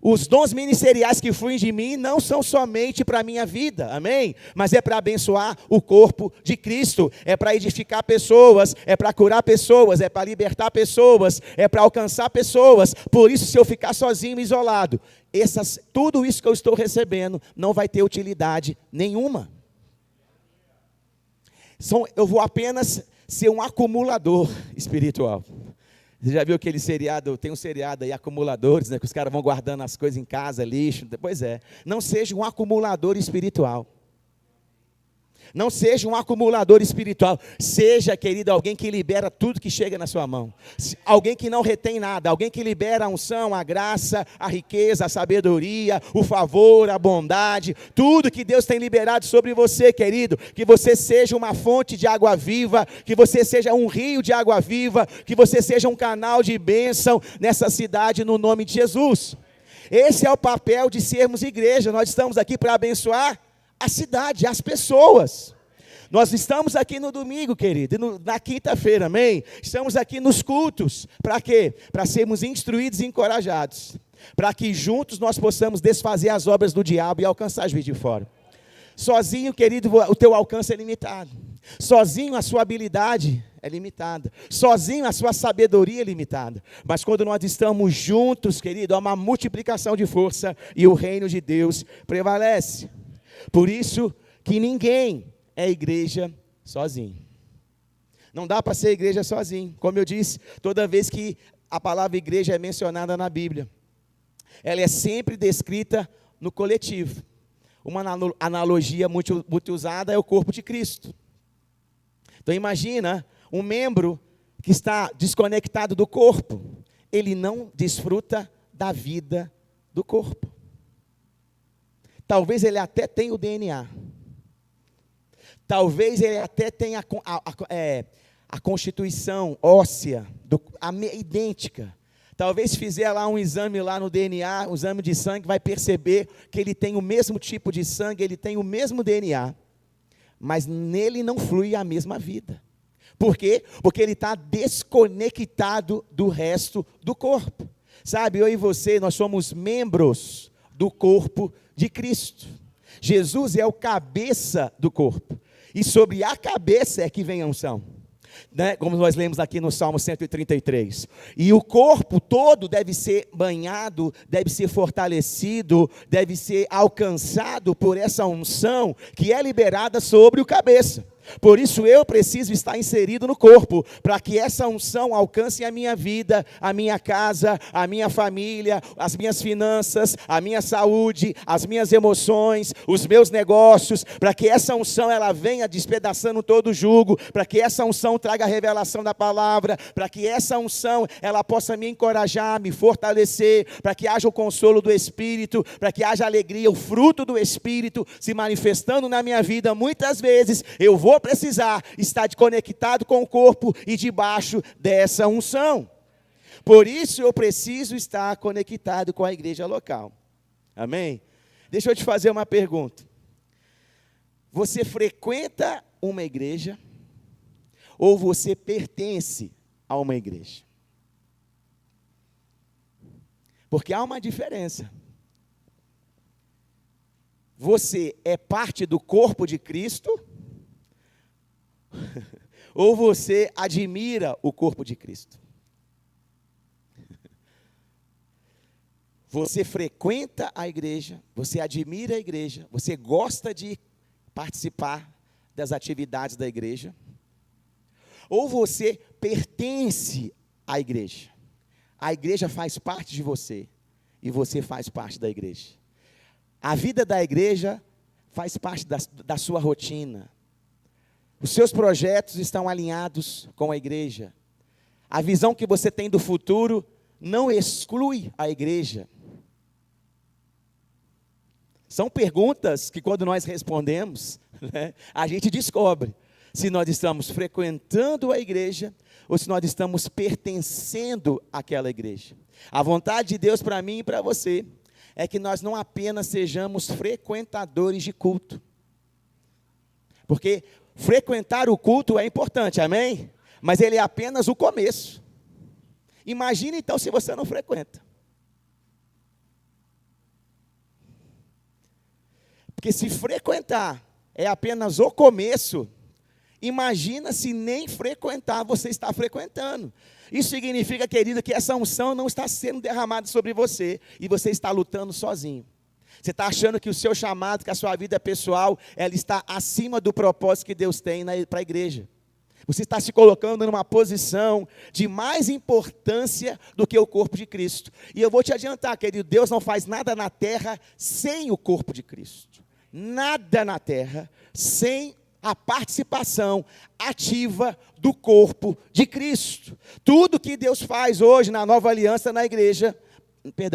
Os dons ministeriais que fluem de mim não são somente para a minha vida, amém? Mas é para abençoar o corpo de Cristo, é para edificar pessoas, é para curar pessoas, é para libertar pessoas, é para alcançar pessoas. Por isso, se eu ficar sozinho, isolado, tudo isso que eu estou recebendo não vai ter utilidade nenhuma. Eu vou apenas ser um acumulador espiritual. Você já viu aquele seriado, tem um seriado aí, acumuladores, né, que os caras vão guardando as coisas em casa, lixo, pois é. Não seja um acumulador espiritual. Não seja um acumulador espiritual. Seja, querido, alguém que libera tudo que chega na sua mão. Alguém que não retém nada. Alguém que libera a unção, a graça, a riqueza, a sabedoria, o favor, a bondade. Tudo que Deus tem liberado sobre você, querido. Que você seja uma fonte de água viva. Que você seja um rio de água viva. Que você seja um canal de bênção nessa cidade, no nome de Jesus. Esse é o papel de sermos igreja. Nós estamos aqui para abençoar a cidade, as pessoas. Nós estamos aqui no domingo, querido, e na quinta-feira, amém? Estamos aqui nos cultos, para quê? Para sermos instruídos e encorajados, para que juntos nós possamos desfazer as obras do diabo e alcançar as vidas de fora. Sozinho, querido, o teu alcance é limitado. Sozinho a sua habilidade é limitada. Sozinho a sua sabedoria é limitada. Mas quando nós estamos juntos, querido, há uma multiplicação de força e o reino de Deus prevalece. Por isso que ninguém é igreja sozinho. Não dá para ser igreja sozinho. Como eu disse, toda vez que a palavra igreja é mencionada na Bíblia, ela é sempre descrita no coletivo. Uma analogia muito usada é o corpo de Cristo. Então imagina um membro que está desconectado do corpo. Ele não desfruta da vida do corpo. Talvez ele até tenha o DNA. Talvez ele até tenha a constituição óssea idêntica. Talvez se fizer lá um exame lá no DNA, um exame de sangue, vai perceber que ele tem o mesmo tipo de sangue, ele tem o mesmo DNA. Mas nele não flui a mesma vida. Por quê? Porque ele está desconectado do resto do corpo. Sabe, eu e você, nós somos membros do corpo de Cristo. Jesus é o cabeça do corpo. E sobre a cabeça é que vem a unção. Né? Como nós lemos aqui no Salmo 133. E o corpo todo deve ser banhado, deve ser fortalecido, deve ser alcançado por essa unção que é liberada sobre o cabeça. Por isso eu preciso estar inserido no corpo, para que essa unção alcance a minha vida, a minha casa, a minha família, as minhas finanças, a minha saúde, as minhas emoções, os meus negócios, para que essa unção ela venha despedaçando todo o jugo, para que essa unção traga a revelação da palavra, para que essa unção ela possa me encorajar, me fortalecer, para que haja o consolo do Espírito, para que haja alegria, o fruto do Espírito se manifestando na minha vida. Muitas vezes eu vou precisar estar conectado com o corpo e debaixo dessa unção. Por isso eu preciso estar conectado com a igreja local. Amém? Deixa eu te fazer uma pergunta. Você frequenta uma igreja ou você pertence a uma igreja? Porque há uma diferença. Você é parte do corpo de Cristo ou você admira o corpo de Cristo? Você frequenta a igreja, você admira a igreja, você gosta de participar das atividades da igreja, ou você pertence à igreja? A igreja faz parte de você e você faz parte da igreja. A vida da igreja faz parte da sua rotina. Os seus projetos estão alinhados com a igreja. A visão que você tem do futuro não exclui a igreja. São perguntas que quando nós respondemos, né, a gente descobre se nós estamos frequentando a igreja ou se nós estamos pertencendo àquela igreja. A vontade de Deus para mim e para você é que nós não apenas sejamos frequentadores de culto. Porque frequentar o culto é importante, amém? Mas ele é apenas o começo. Imagina então se você não frequenta. Porque se frequentar é apenas o começo, imagina se nem frequentar você está frequentando. Isso significa, querido, que essa unção não está sendo derramada sobre você e você está lutando sozinho. Você está achando que o seu chamado, que a sua vida pessoal, ela está acima do propósito que Deus tem para a igreja. Você está se colocando numa posição de mais importância do que o corpo de Cristo. E eu vou te adiantar, querido, Deus não faz nada na terra sem o corpo de Cristo. Nada na terra sem a participação ativa do corpo de Cristo. Tudo que Deus faz hoje na nova aliança na igreja,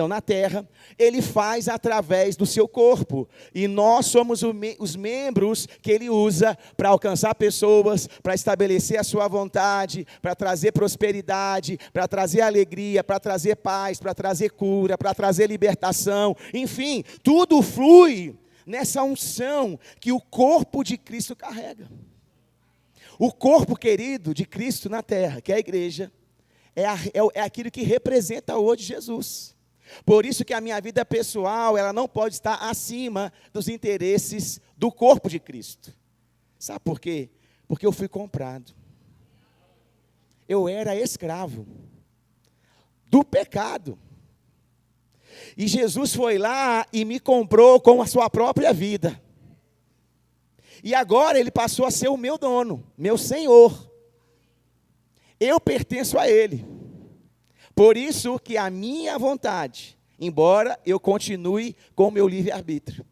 na terra, Ele faz através do seu corpo. E nós somos os membros que Ele usa para alcançar pessoas, para estabelecer a sua vontade, para trazer prosperidade, para trazer alegria, para trazer paz, para trazer cura, para trazer libertação. Enfim, tudo flui nessa unção que o corpo de Cristo carrega. O corpo, querido, de Cristo na terra, que é a igreja, é aquilo que representa hoje Jesus. Por isso que a minha vida pessoal, ela não pode estar acima dos interesses do corpo de Cristo. Sabe por quê? Porque eu fui comprado. Eu era escravo do pecado. E Jesus foi lá e me comprou com a sua própria vida. E agora Ele passou a ser o meu dono, meu Senhor. Eu pertenço a Ele. Por isso que a minha vontade, embora eu continue com o meu livre-arbítrio,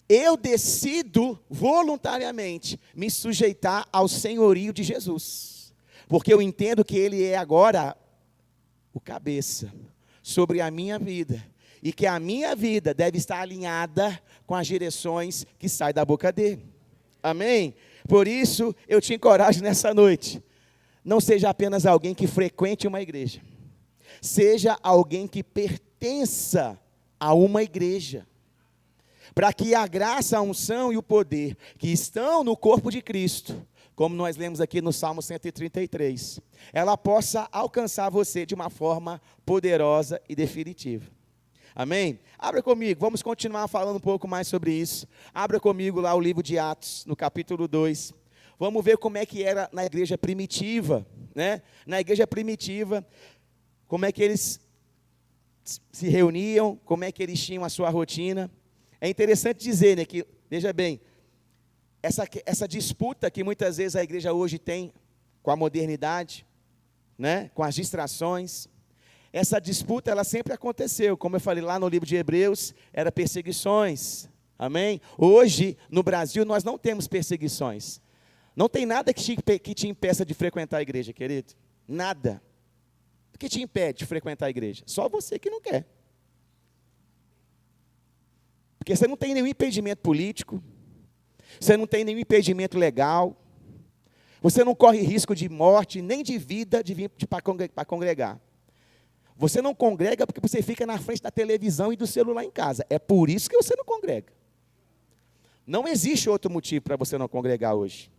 eu decido voluntariamente me sujeitar ao senhorio de Jesus. Porque eu entendo que Ele é agora o cabeça sobre a minha vida. E que a minha vida deve estar alinhada com as direções que saem da boca dele. Amém? Por isso, eu te encorajo nessa noite. Não seja apenas alguém que frequente uma igreja. Seja alguém que pertença a uma igreja. Para que a graça, a unção e o poder que estão no corpo de Cristo, como nós lemos aqui no Salmo 133, ela possa alcançar você de uma forma poderosa e definitiva. Amém? Abra comigo, vamos continuar falando um pouco mais sobre isso. Abra comigo lá o livro de Atos, no capítulo 2. Vamos ver como é que era na igreja primitiva, né? Na igreja primitiva, como é que eles se reuniam, como é que eles tinham a sua rotina. É interessante dizer, né, que, veja bem, essa disputa que muitas vezes a igreja hoje tem com a modernidade, né, com as distrações, essa disputa, ela sempre aconteceu, como eu falei lá no livro de Hebreus, era perseguições, amém? Hoje, no Brasil, nós não temos perseguições, não tem nada que te impeça de frequentar a igreja, querido, nada. O que te impede de frequentar a igreja? Só você que não quer. Porque você não tem nenhum impedimento político, você não tem nenhum impedimento legal, você não corre risco de morte, nem de vida de vir para congregar. Você não congrega porque você fica na frente da televisão e do celular em casa. É por isso que você não congrega. Não existe outro motivo para você não congregar hoje.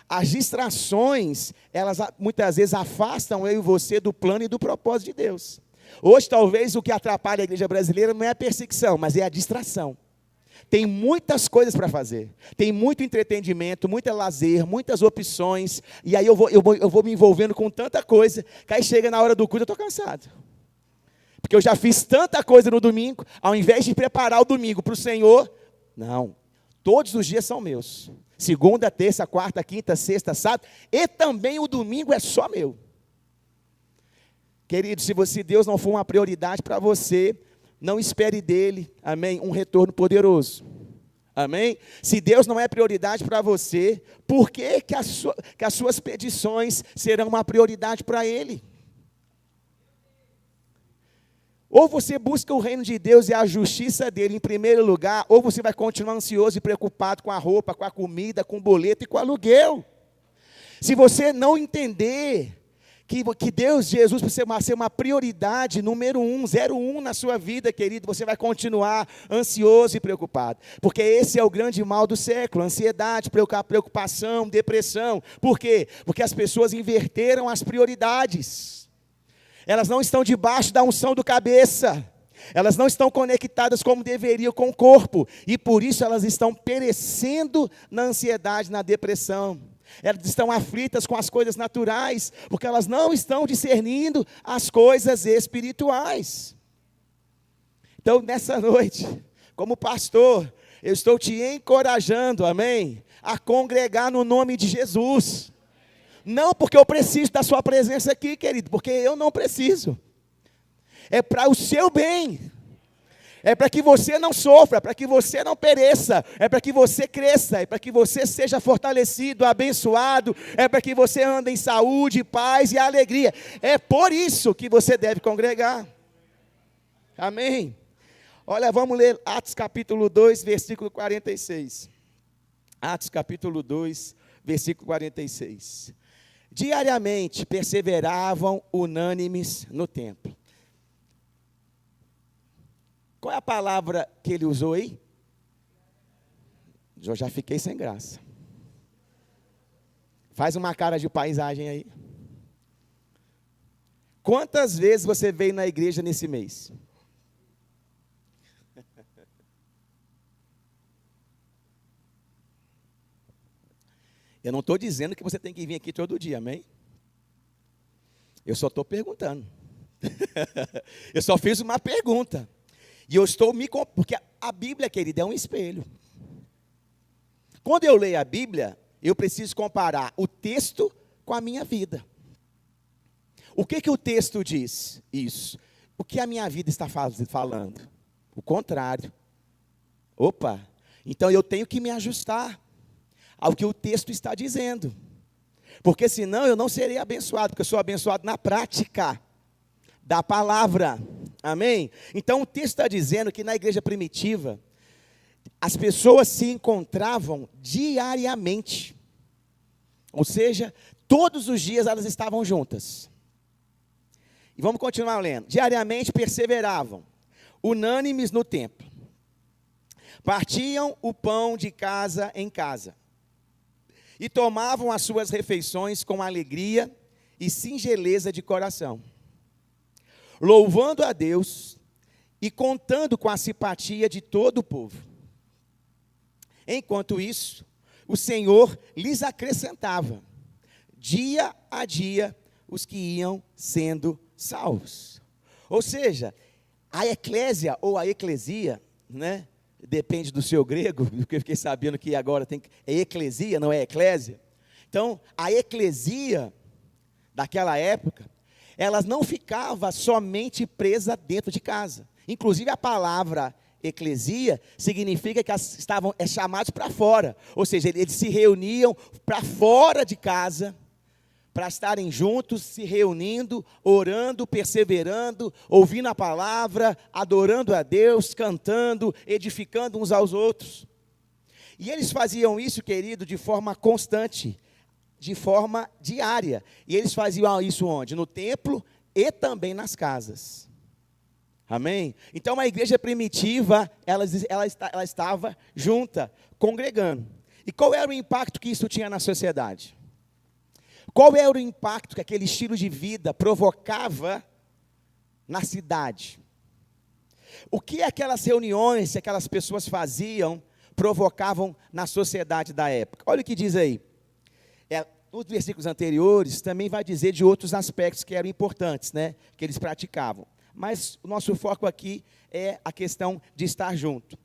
As distrações, elas muitas vezes afastam eu e você do plano e do propósito de Deus. Hoje, talvez, o que atrapalha a igreja brasileira não é a perseguição, mas é a distração. Tem muitas coisas para fazer. Tem muito entretenimento, muito lazer, muitas opções. E aí eu vou me envolvendo com tanta coisa, que aí chega na hora do culto eu estou cansado. Porque eu já fiz tanta coisa no domingo, ao invés de preparar o domingo para o Senhor, não. Todos os dias são meus. Segunda, terça, quarta, quinta, sexta, sábado, e também o domingo é só meu. Querido, se Deus não for uma prioridade para você, não espere dele, amém, um retorno poderoso. Amém? Se Deus não é prioridade para você, por que as suas petições serão uma prioridade para Ele? Ou você busca o reino de Deus e a justiça dele em primeiro lugar, ou você vai continuar ansioso e preocupado com a roupa, com a comida, com o boleto e com o aluguel. Se você não entender que Deus, Jesus, precisa ser uma prioridade número 1, 01 na sua vida, querido, você vai continuar ansioso e preocupado. Porque esse é o grande mal do século, ansiedade, preocupação, depressão. Por quê? Porque as pessoas inverteram as prioridades. Elas não estão debaixo da unção do cabeça. Elas não estão conectadas como deveriam com o corpo. E por isso elas estão perecendo na ansiedade, na depressão. Elas estão aflitas com as coisas naturais, porque elas não estão discernindo as coisas espirituais. Então, nessa noite, como pastor, eu estou te encorajando, amém, a congregar no nome de Jesus. Não porque eu preciso da sua presença aqui, querido, porque eu não preciso. É para o seu bem. É para que você não sofra, para que você não pereça, é para que você cresça, é para que você seja fortalecido, abençoado, é para que você ande em saúde, paz e alegria. É por isso que você deve congregar. Amém? Olha, vamos ler Atos capítulo 2, versículo 46. Atos capítulo 2, versículo 46. Diariamente perseveravam unânimes no templo. Qual é a palavra que ele usou aí? Eu já fiquei sem graça. Faz uma cara de paisagem aí. Quantas vezes você veio na igreja nesse mês? Eu não estou dizendo que você tem que vir aqui todo dia, amém? Eu só estou perguntando. Eu só fiz uma pergunta. E eu estou porque a Bíblia, querida, é um espelho. Quando eu leio a Bíblia, eu preciso comparar o texto com a minha vida. O que o texto diz? Isso. O que a minha vida está falando? O contrário. Opa! Então eu tenho que me ajustar ao que o texto está dizendo. Porque senão eu não serei abençoado, porque eu sou abençoado na prática da palavra. Amém? Então o texto está dizendo que na igreja primitiva, as pessoas se encontravam diariamente. Ou seja, todos os dias elas estavam juntas. E vamos continuar lendo. Diariamente perseveravam, unânimes no templo. Partiam o pão de casa em casa. E tomavam as suas refeições com alegria e singeleza de coração, louvando a Deus e contando com a simpatia de todo o povo. Enquanto isso, o Senhor lhes acrescentava, dia a dia, os que iam sendo salvos. Ou seja, a eclésia ou a eclesia, né? Depende do seu grego, porque eu fiquei sabendo que agora é eclesia, não é eclésia. Então, a eclesia daquela época, elas não ficava somente presa dentro de casa. Inclusive a palavra eclesia significa que elas estavam chamados para fora. Ou seja, eles se reuniam para fora de casa, para estarem juntos, se reunindo, orando, perseverando, ouvindo a palavra, adorando a Deus, cantando, edificando uns aos outros. E eles faziam isso, querido, de forma constante, de forma diária. E eles faziam isso onde? No templo e também nas casas. Amém? Então a igreja primitiva, ela estava junta, congregando. E qual era o impacto que isso tinha na sociedade? Qual era o impacto que aquele estilo de vida provocava na cidade? O que aquelas reuniões que aquelas pessoas faziam provocavam na sociedade da época? Olha o que diz aí. Nos versículos anteriores também vai dizer de outros aspectos que eram importantes, né? Que eles praticavam. Mas o nosso foco aqui é a questão de estar junto.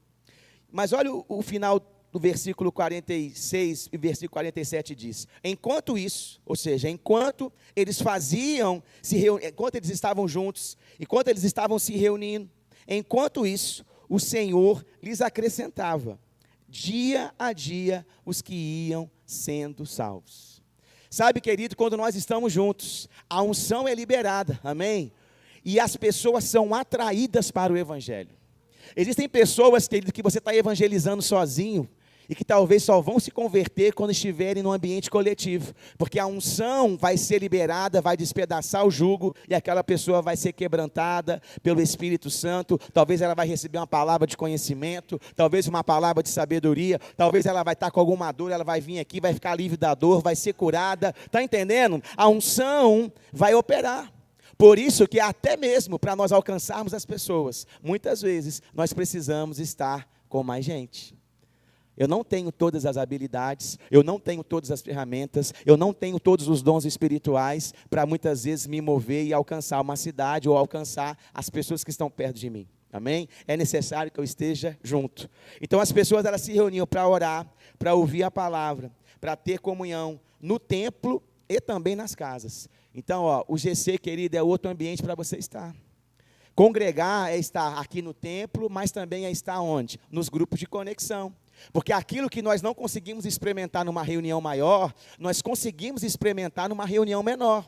Mas olha o final do versículo 46 e versículo 47 diz: enquanto isso, ou seja, enquanto eles enquanto eles estavam juntos, enquanto eles estavam se reunindo, enquanto isso, o Senhor lhes acrescentava, dia a dia, os que iam sendo salvos. Sabe, querido, quando nós estamos juntos, a unção é liberada, amém? E as pessoas são atraídas para o Evangelho. Existem pessoas, querido, que você está evangelizando sozinho, e que talvez só vão se converter quando estiverem no ambiente coletivo, porque a unção vai ser liberada, vai despedaçar o jugo, e aquela pessoa vai ser quebrantada pelo Espírito Santo. Talvez ela vai receber uma palavra de conhecimento, talvez uma palavra de sabedoria, talvez ela vai estar com alguma dor, ela vai vir aqui, vai ficar livre da dor, vai ser curada, está entendendo? A unção vai operar. Por isso que até mesmo para nós alcançarmos as pessoas, muitas vezes nós precisamos estar com mais gente. Eu não tenho todas as habilidades, eu não tenho todas as ferramentas, eu não tenho todos os dons espirituais para muitas vezes me mover e alcançar uma cidade ou alcançar as pessoas que estão perto de mim. Amém? É necessário que eu esteja junto. Então as pessoas elas se reuniam para orar, para ouvir a palavra, para ter comunhão no templo e também nas casas. Então, o GC, querido, é outro ambiente para você estar. Congregar é estar aqui no templo, mas também é estar onde? Nos grupos de conexão. Porque aquilo que nós não conseguimos experimentar numa reunião maior, nós conseguimos experimentar numa reunião menor.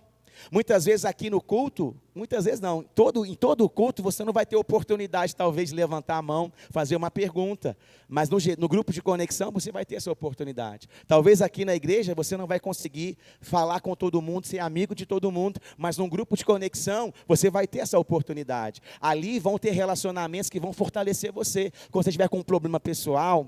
Muitas vezes aqui no culto, muitas vezes não, em todo o culto você não vai ter oportunidade talvez de levantar a mão, fazer uma pergunta, mas no grupo de conexão você vai ter essa oportunidade. Talvez aqui na igreja você não vai conseguir falar com todo mundo, ser amigo de todo mundo, mas num grupo de conexão você vai ter essa oportunidade. Ali vão ter relacionamentos que vão fortalecer você. Quando você estiver com um problema pessoal,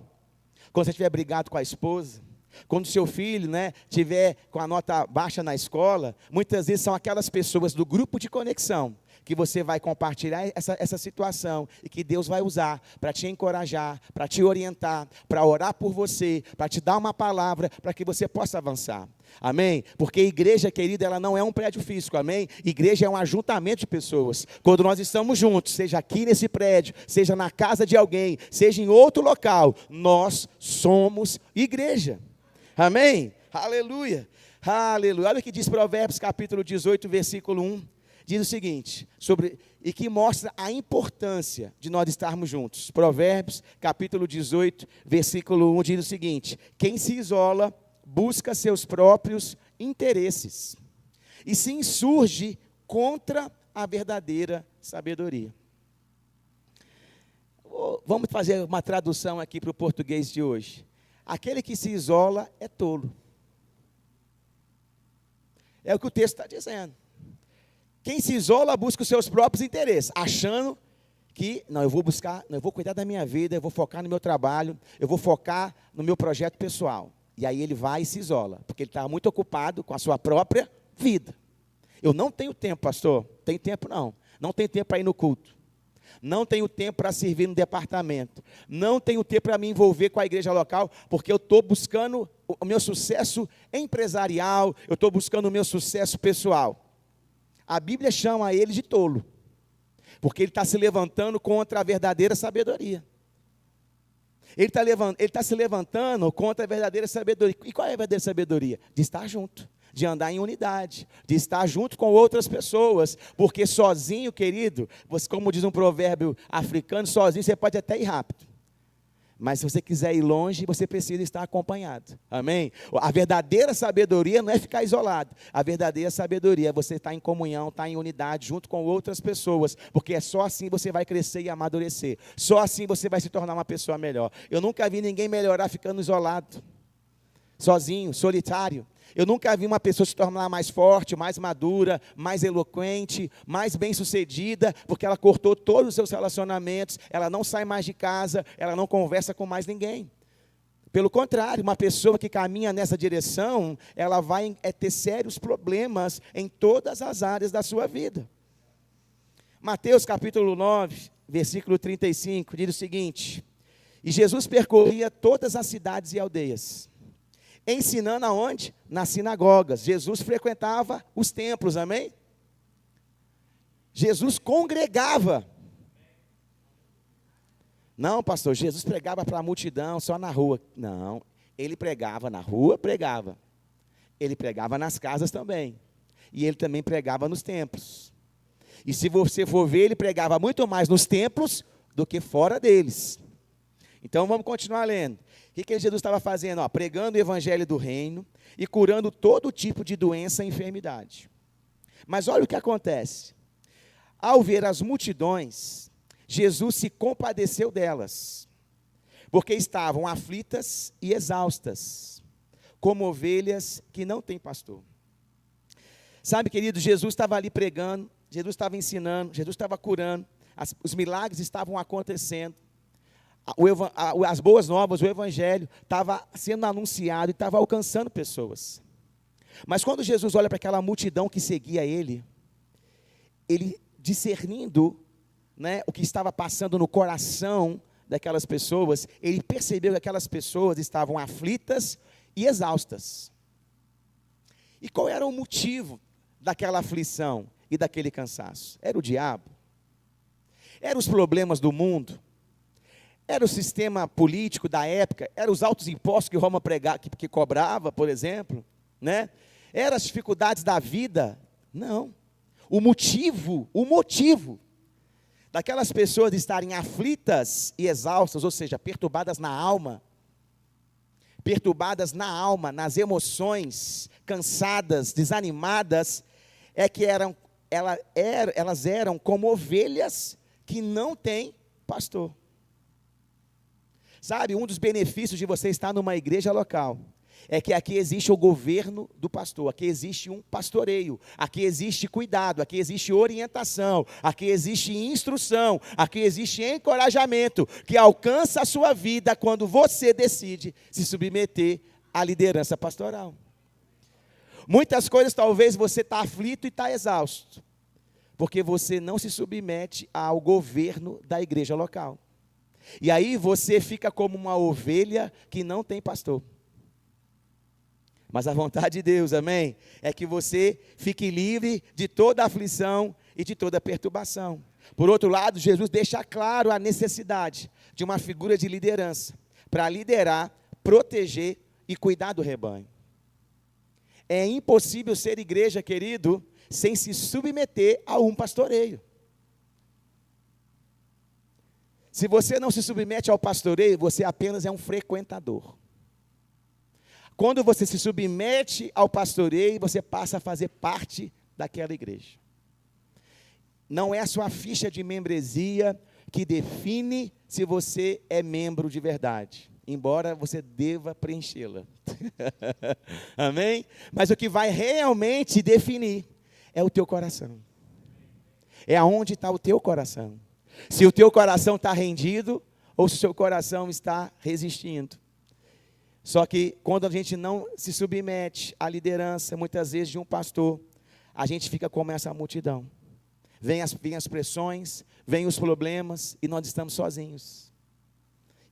quando você estiver brigado com a esposa, quando seu filho, tiver com a nota baixa na escola, muitas vezes são aquelas pessoas do grupo de conexão que você vai compartilhar essa situação e que Deus vai usar para te encorajar, para te orientar, para orar por você, para te dar uma palavra, para que você possa avançar. Amém? Porque igreja, querida, ela não é um prédio físico, amém? Igreja é um ajuntamento de pessoas. Quando nós estamos juntos, seja aqui nesse prédio, seja na casa de alguém, seja em outro local, nós somos igreja. Amém? Aleluia. Aleluia. Olha o que diz Provérbios capítulo 18, versículo 1. Diz o seguinte, e que mostra a importância de nós estarmos juntos. Provérbios capítulo 18, versículo 1 diz o seguinte: quem se isola busca seus próprios interesses e se insurge contra a verdadeira sabedoria. Vamos fazer uma tradução aqui para o português de hoje. Aquele que se isola é tolo. É o que o texto está dizendo. Quem se isola busca os seus próprios interesses, achando que, eu vou cuidar da minha vida, eu vou focar no meu trabalho, eu vou focar no meu projeto pessoal. E aí ele vai e se isola, porque ele está muito ocupado com a sua própria vida. Eu não tenho tempo, pastor. Tem tempo não. Não tenho tempo para ir no culto. Não tenho tempo para servir no departamento. Não tenho tempo para me envolver com a igreja local, porque eu estou buscando o meu sucesso empresarial, eu estou buscando o meu sucesso pessoal. A Bíblia chama ele de tolo, porque ele está se levantando contra a verdadeira sabedoria. Ele está se levantando contra a verdadeira sabedoria. E qual é a verdadeira sabedoria? De estar junto, de andar em unidade, de estar junto com outras pessoas, porque sozinho, querido, como diz um provérbio africano, sozinho você pode até ir rápido. Mas se você quiser ir longe, você precisa estar acompanhado. Amém? A verdadeira sabedoria não é ficar isolado. A verdadeira sabedoria é você estar em comunhão, estar em unidade, junto com outras pessoas. Porque é só assim você vai crescer e amadurecer. Só assim você vai se tornar uma pessoa melhor. Eu nunca vi ninguém melhorar ficando isolado, sozinho, solitário. Eu nunca vi uma pessoa se tornar mais forte, mais madura, mais eloquente, mais bem-sucedida, porque ela cortou todos os seus relacionamentos, ela não sai mais de casa, ela não conversa com mais ninguém. Pelo contrário, uma pessoa que caminha nessa direção, ela vai ter sérios problemas em todas as áreas da sua vida. Mateus capítulo 9, versículo 35, diz o seguinte: e Jesus percorria todas as cidades e aldeias, ensinando aonde? Nas sinagogas. Jesus frequentava os templos, amém? Jesus congregava. Não, pastor, Jesus pregava para a multidão, só na rua. Não, ele pregava na rua, pregava. Ele pregava nas casas também. E ele também pregava nos templos. E se você for ver, ele pregava muito mais nos templos do que fora deles. Então vamos continuar lendo. O que Jesus estava fazendo? Pregando o evangelho do reino e curando todo tipo de doença e enfermidade. Mas olha o que acontece. Ao ver as multidões, Jesus se compadeceu delas, porque estavam aflitas e exaustas, como ovelhas que não têm pastor. Sabe, querido, Jesus estava ali pregando, Jesus estava ensinando, Jesus estava curando, os milagres estavam acontecendo. As boas novas, o evangelho estava sendo anunciado e estava alcançando pessoas. Mas quando Jesus olha para aquela multidão que seguia ele discernindo, o que estava passando no coração daquelas pessoas, ele percebeu que aquelas pessoas estavam aflitas e exaustas. E qual era o motivo daquela aflição e daquele cansaço? Era o diabo? Eram os problemas do mundo? Era o sistema político da época? Eram os altos impostos que Roma que cobrava, por exemplo? Eram as dificuldades da vida? Não. O motivo daquelas pessoas estarem aflitas e exaustas, ou seja, perturbadas na alma, nas emoções, cansadas, desanimadas, é que elas eram como ovelhas que não têm pastor. Sabe, um dos benefícios de você estar numa igreja local é que aqui existe o governo do pastor, aqui existe um pastoreio, aqui existe cuidado, aqui existe orientação, aqui existe instrução, aqui existe encorajamento, que alcança a sua vida quando você decide se submeter à liderança pastoral. Muitas coisas talvez você está aflito e está exausto, porque você não se submete ao governo da igreja local. E aí você fica como uma ovelha que não tem pastor. Mas a vontade de Deus, amém, é que você fique livre de toda aflição e de toda perturbação. Por outro lado, Jesus deixa claro a necessidade de uma figura de liderança para liderar, proteger e cuidar do rebanho. É impossível ser igreja, querido, sem se submeter a um pastoreio. Se você não se submete ao pastoreio, você apenas é um frequentador. Quando você se submete ao pastoreio, você passa a fazer parte daquela igreja. Não é a sua ficha de membresia que define se você é membro de verdade, embora você deva preenchê-la. Amém? Mas o que vai realmente definir é o teu coração. É aonde está o teu coração. Se o teu coração está rendido ou se o seu coração está resistindo. Só que quando a gente não se submete à liderança, muitas vezes de um pastor, a gente fica como essa multidão. Vem as pressões, vem os problemas e nós estamos sozinhos.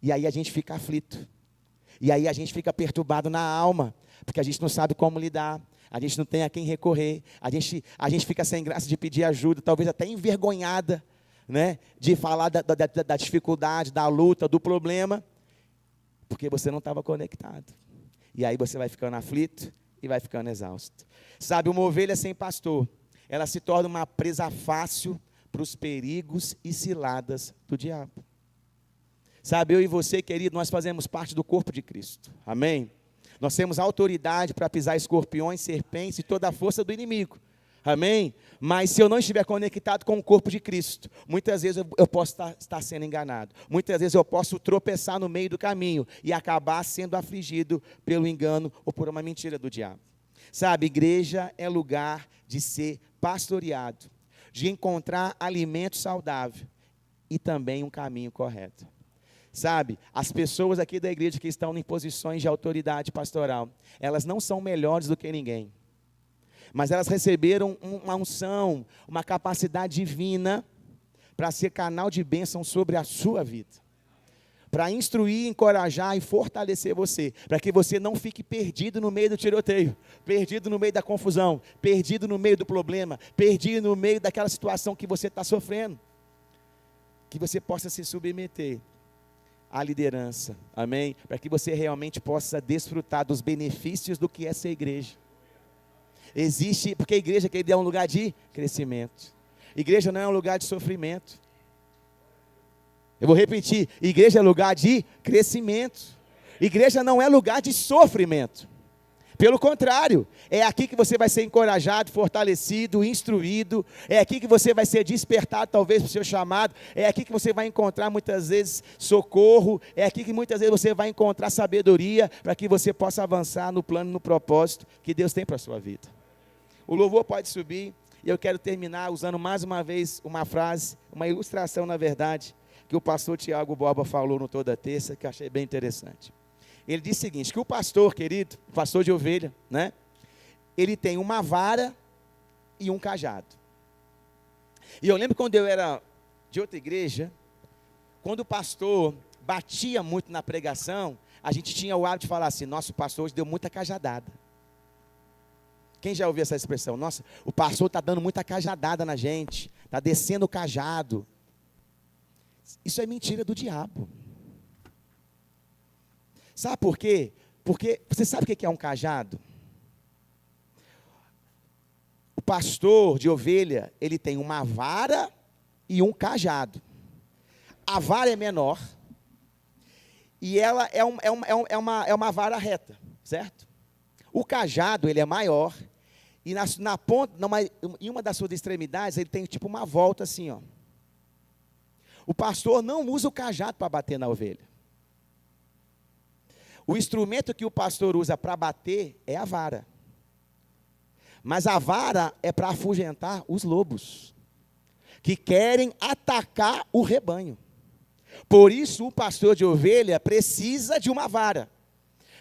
E aí a gente fica aflito. E aí a gente fica perturbado na alma, porque a gente não sabe como lidar. A gente não tem a quem recorrer. A gente fica sem graça de pedir ajuda, talvez até envergonhada, né, de falar da dificuldade, da luta, do problema, porque você não estava conectado. E aí você vai ficando aflito e vai ficando exausto. Sabe, uma ovelha sem pastor, ela se torna uma presa fácil para os perigos e ciladas do diabo. Sabe, eu e você, querido, nós fazemos parte do corpo de Cristo. Amém? Nós temos autoridade para pisar escorpiões, serpentes e toda a força do inimigo. Amém? Mas se eu não estiver conectado com o corpo de Cristo, muitas vezes eu posso estar sendo enganado. Muitas vezes eu posso tropeçar no meio do caminho e acabar sendo afligido pelo engano ou por uma mentira do diabo. Sabe, igreja é lugar de ser pastoreado, de encontrar alimento saudável e também um caminho correto. Sabe, as pessoas aqui da igreja que estão em posições de autoridade pastoral, elas não são melhores do que ninguém. Mas elas receberam uma unção, uma capacidade divina para ser canal de bênção sobre a sua vida. Para instruir, encorajar e fortalecer você, para que você não fique perdido no meio do tiroteio, perdido no meio da confusão, perdido no meio do problema, perdido no meio daquela situação que você está sofrendo. Que você possa se submeter à liderança, amém? Para que você realmente possa desfrutar dos benefícios do que é ser igreja. Porque a igreja, querido, é um lugar de crescimento. Igreja não é um lugar de sofrimento. Eu vou repetir, igreja é lugar de crescimento. Igreja não é lugar de sofrimento. Pelo contrário, é aqui que você vai ser encorajado, fortalecido, instruído. É aqui que você vai ser despertado, talvez, para o seu chamado. É aqui que você vai encontrar, muitas vezes, socorro. É aqui que, muitas vezes, você vai encontrar sabedoria, para que você possa avançar no plano, no propósito que Deus tem para a sua vida. O louvor pode subir, e eu quero terminar usando mais uma vez uma frase, uma ilustração, na verdade, que o pastor Tiago Borba falou no Toda Terça, que eu achei bem interessante. Ele disse o seguinte, que o pastor, querido, o pastor de ovelha, né? Ele tem uma vara e um cajado. E eu lembro quando eu era de outra igreja, quando o pastor batia muito na pregação, a gente tinha o hábito de falar assim, nosso pastor hoje deu muita cajadada. Quem já ouviu essa expressão? Nossa, o pastor está dando muita cajadada na gente, está descendo o cajado. Isso é mentira do diabo. Sabe por quê? Porque você sabe o que é um cajado? O pastor de ovelha, ele tem uma vara e um cajado. A vara é menor e ela é uma vara reta, certo? O cajado, ele é maior e na ponta, em uma das suas extremidades, ele tem tipo uma volta assim, ó. O pastor não usa o cajado para bater na ovelha. O instrumento que o pastor usa para bater é a vara. Mas a vara é para afugentar os lobos, que querem atacar o rebanho. Por isso, o pastor de ovelha precisa de uma vara,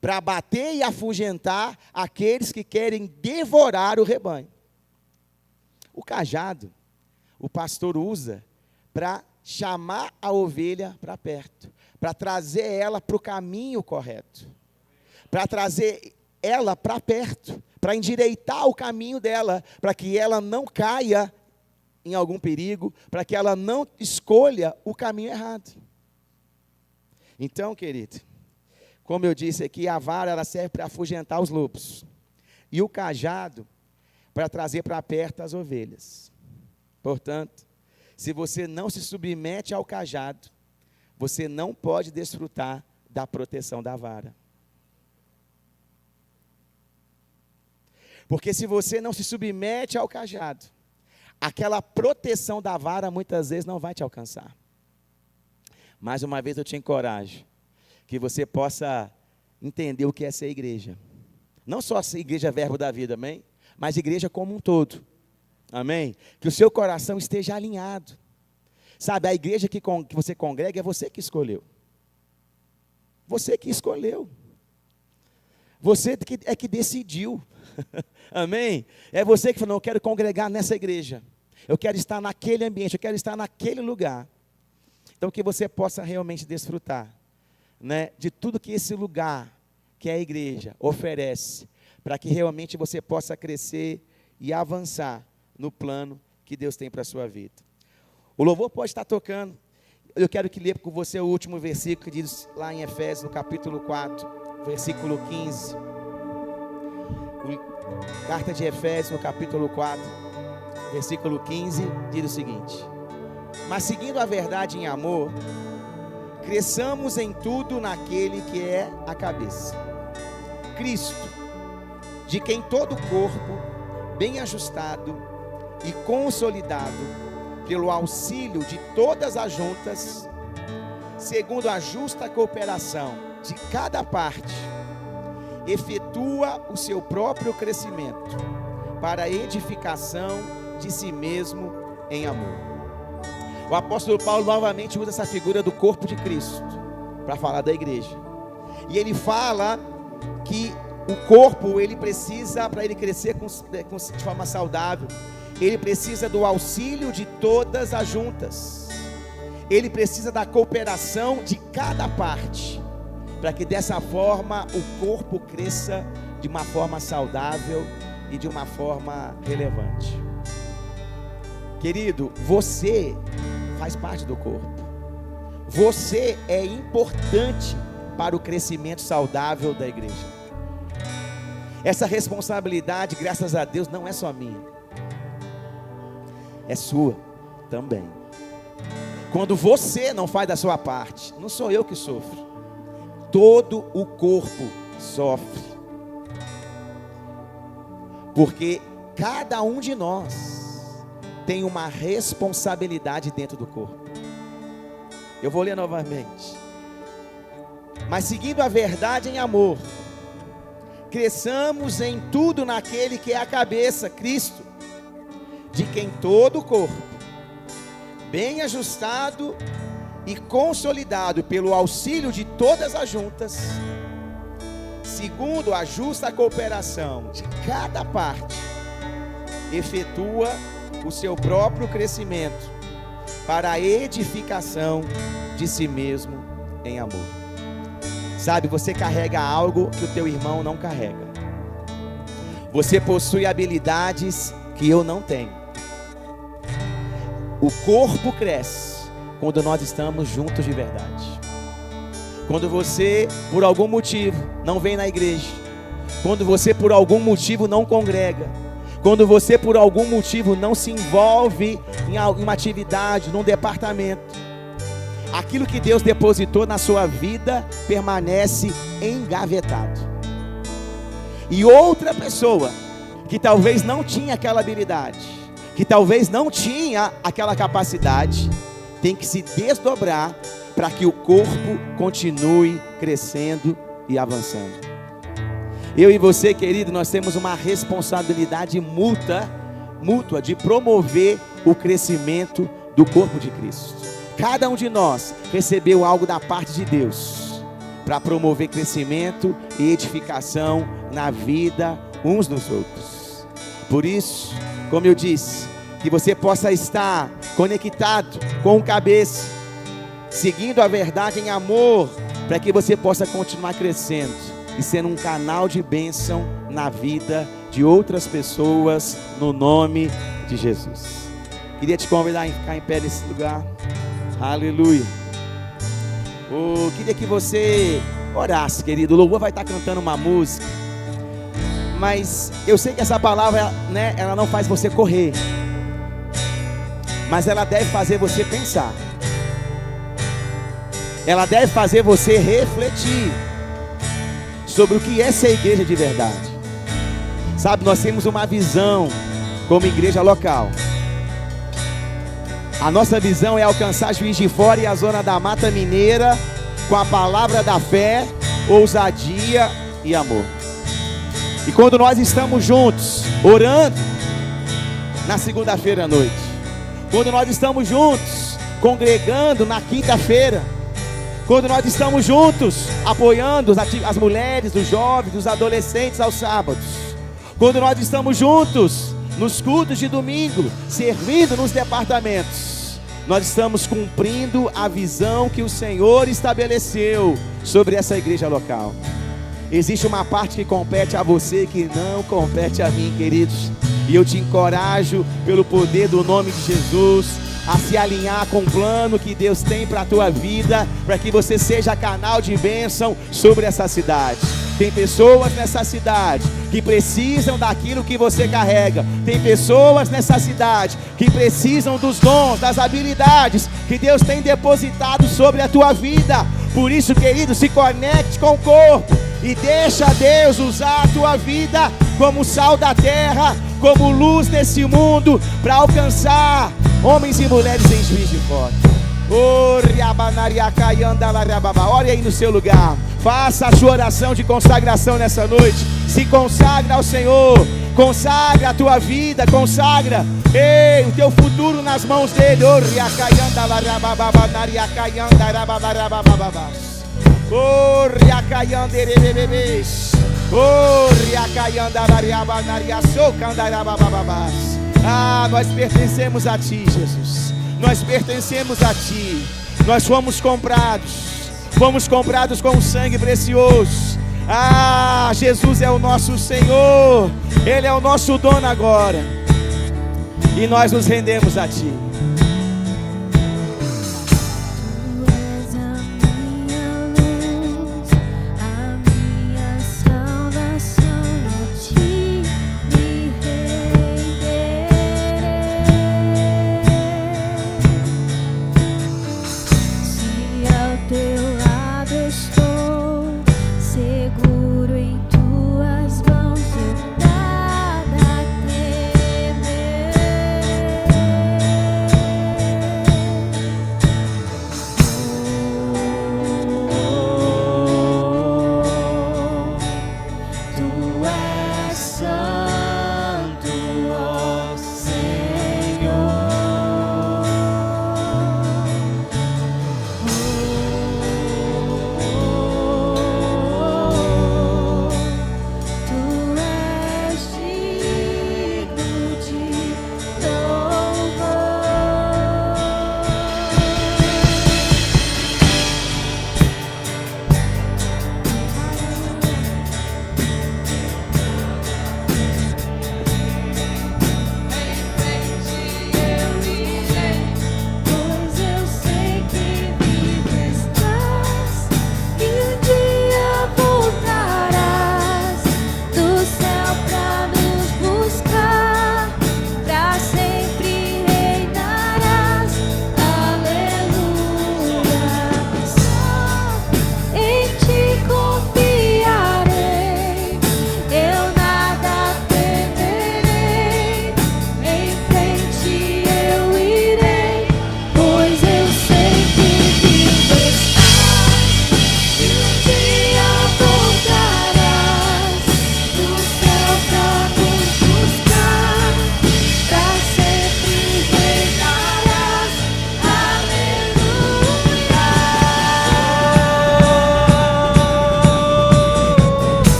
para bater e afugentar aqueles que querem devorar o rebanho. O cajado, o pastor usa para chamar a ovelha para perto, para trazer ela para o caminho correto, para trazer ela para perto, para endireitar o caminho dela, para que ela não caia em algum perigo, para que ela não escolha o caminho errado. Então, querido, como eu disse aqui, a vara ela serve para afugentar os lobos, e o cajado para trazer para perto as ovelhas. Portanto, se você não se submete ao cajado, você não pode desfrutar da proteção da vara. Porque se você não se submete ao cajado, aquela proteção da vara muitas vezes não vai te alcançar. Mais uma vez eu te encorajo que você possa entender o que é ser igreja. Não só ser igreja verbo da vida, amém? Mas igreja como um todo, amém? Que o seu coração esteja alinhado. Sabe, a igreja que você congrega é você que escolheu. Você que escolheu. Você é que decidiu. Amém? É você que falou, eu quero congregar nessa igreja. Eu quero estar naquele ambiente, eu quero estar naquele lugar. Então que você possa realmente desfrutar, né, de tudo que esse lugar, que é a igreja, oferece, para que realmente você possa crescer e avançar no plano que Deus tem para a sua vida. O louvor pode estar tocando. Eu quero que leia com você o último versículo que diz lá em Efésios, no capítulo 4, versículo 15. Carta de Efésios, no capítulo 4, versículo 15, diz o seguinte: mas seguindo a verdade em amor, cresçamos em tudo naquele que é a cabeça, Cristo, de quem todo o corpo, bem ajustado e consolidado, pelo auxílio de todas as juntas, segundo a justa cooperação de cada parte, efetua o seu próprio crescimento, para a edificação de si mesmo em amor. O apóstolo Paulo novamente usa essa figura do corpo de Cristo, para falar da igreja. E ele fala que o corpo, ele precisa, para ele crescer de forma saudável, ele precisa do auxílio de todas as juntas. Ele precisa da cooperação de cada parte, para que dessa forma o corpo cresça de uma forma saudável e de uma forma relevante. Querido, você faz parte do corpo. Você é importante para o crescimento saudável da igreja. Essa responsabilidade, graças a Deus, não é só minha. É sua também. Quando você não faz da sua parte, não sou eu que sofro, todo o corpo sofre, porque cada um de nós tem uma responsabilidade dentro do corpo. Eu vou ler novamente. Mas seguindo a verdade em amor, cresçamos em tudo naquele que é a cabeça, Cristo, de quem todo o corpo, bem ajustado e consolidado pelo auxílio de todas as juntas, segundo a justa cooperação de cada parte, efetua o seu próprio crescimento para a edificação de si mesmo em amor. Sabe, você carrega algo que o teu irmão não carrega. Você possui habilidades que eu não tenho. O corpo cresce quando nós estamos juntos de verdade. Quando você, por algum motivo, não vem na igreja, quando você, por algum motivo, não congrega, Quando você por algum motivo não se envolve em uma atividade, num departamento, aquilo que Deus depositou na sua vida permanece engavetado. E outra pessoa que talvez não tinha aquela habilidade, que talvez não tinha aquela capacidade, tem que se desdobrar para que o corpo continue crescendo e avançando. Eu e você, querido, nós temos uma responsabilidade mútua de promover o crescimento do corpo de Cristo. Cada um de nós recebeu algo da parte de Deus para promover crescimento e edificação na vida uns dos outros. Por isso, como eu disse, que você possa estar conectado com o cabeça, seguindo a verdade em amor, para que você possa continuar crescendo e sendo um canal de bênção na vida de outras pessoas, no nome de Jesus. Queria te convidar a ficar em pé nesse lugar. Aleluia. Queria que você orasse, querido. O louvor vai estar cantando uma música, mas eu sei que essa palavra, ela não faz você correr, mas ela deve fazer você pensar. Ela deve fazer você refletir sobre o que é ser igreja de verdade. Sabe, nós temos uma visão como igreja local. A nossa visão é alcançar Juiz de Fora e a zona da Mata Mineira com a palavra da fé, ousadia e amor. E quando nós estamos juntos, orando na segunda-feira à noite, quando nós estamos juntos, congregando na quinta-feira, quando nós estamos juntos, apoiando as mulheres, os jovens, os adolescentes aos sábados, quando nós estamos juntos nos cultos de domingo, servindo nos departamentos, nós estamos cumprindo a visão que o Senhor estabeleceu sobre essa igreja local. Existe uma parte que compete a você que não compete a mim, queridos, e eu te encorajo pelo poder do nome de Jesus a se alinhar com o plano que Deus tem para a tua vida, para que você seja canal de bênção sobre essa cidade. Tem pessoas nessa cidade que precisam daquilo que você carrega. Tem pessoas nessa cidade que precisam dos dons, das habilidades que Deus tem depositado sobre a tua vida. Por isso, querido, se conecte com o corpo e deixa Deus usar a tua vida como sal da terra, como luz nesse mundo, para alcançar homens e mulheres em Juiz de Fora. Ore aí no seu lugar. Faça a sua oração de consagração nessa noite. Se consagra ao Senhor. Consagra a tua vida. Consagra o teu futuro nas mãos dele. Nós pertencemos a ti, Jesus. Nós pertencemos a ti. Nós fomos comprados com um sangue precioso. Jesus é o nosso Senhor. Ele é o nosso dono agora. E nós nos rendemos a ti.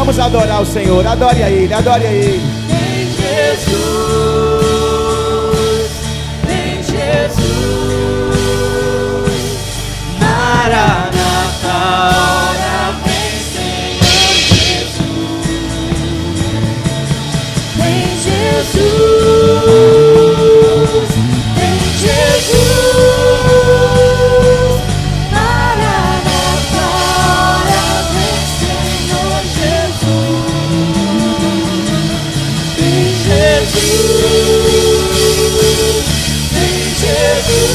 Vamos adorar o Senhor. Adore a Ele, adore a Ele. Vem Jesus, vem Jesus, Maranata, ora vem Senhor Jesus. Vem Jesus, vem Jesus, Maranata, ora vem Senhor Jesus. Vem Jesus,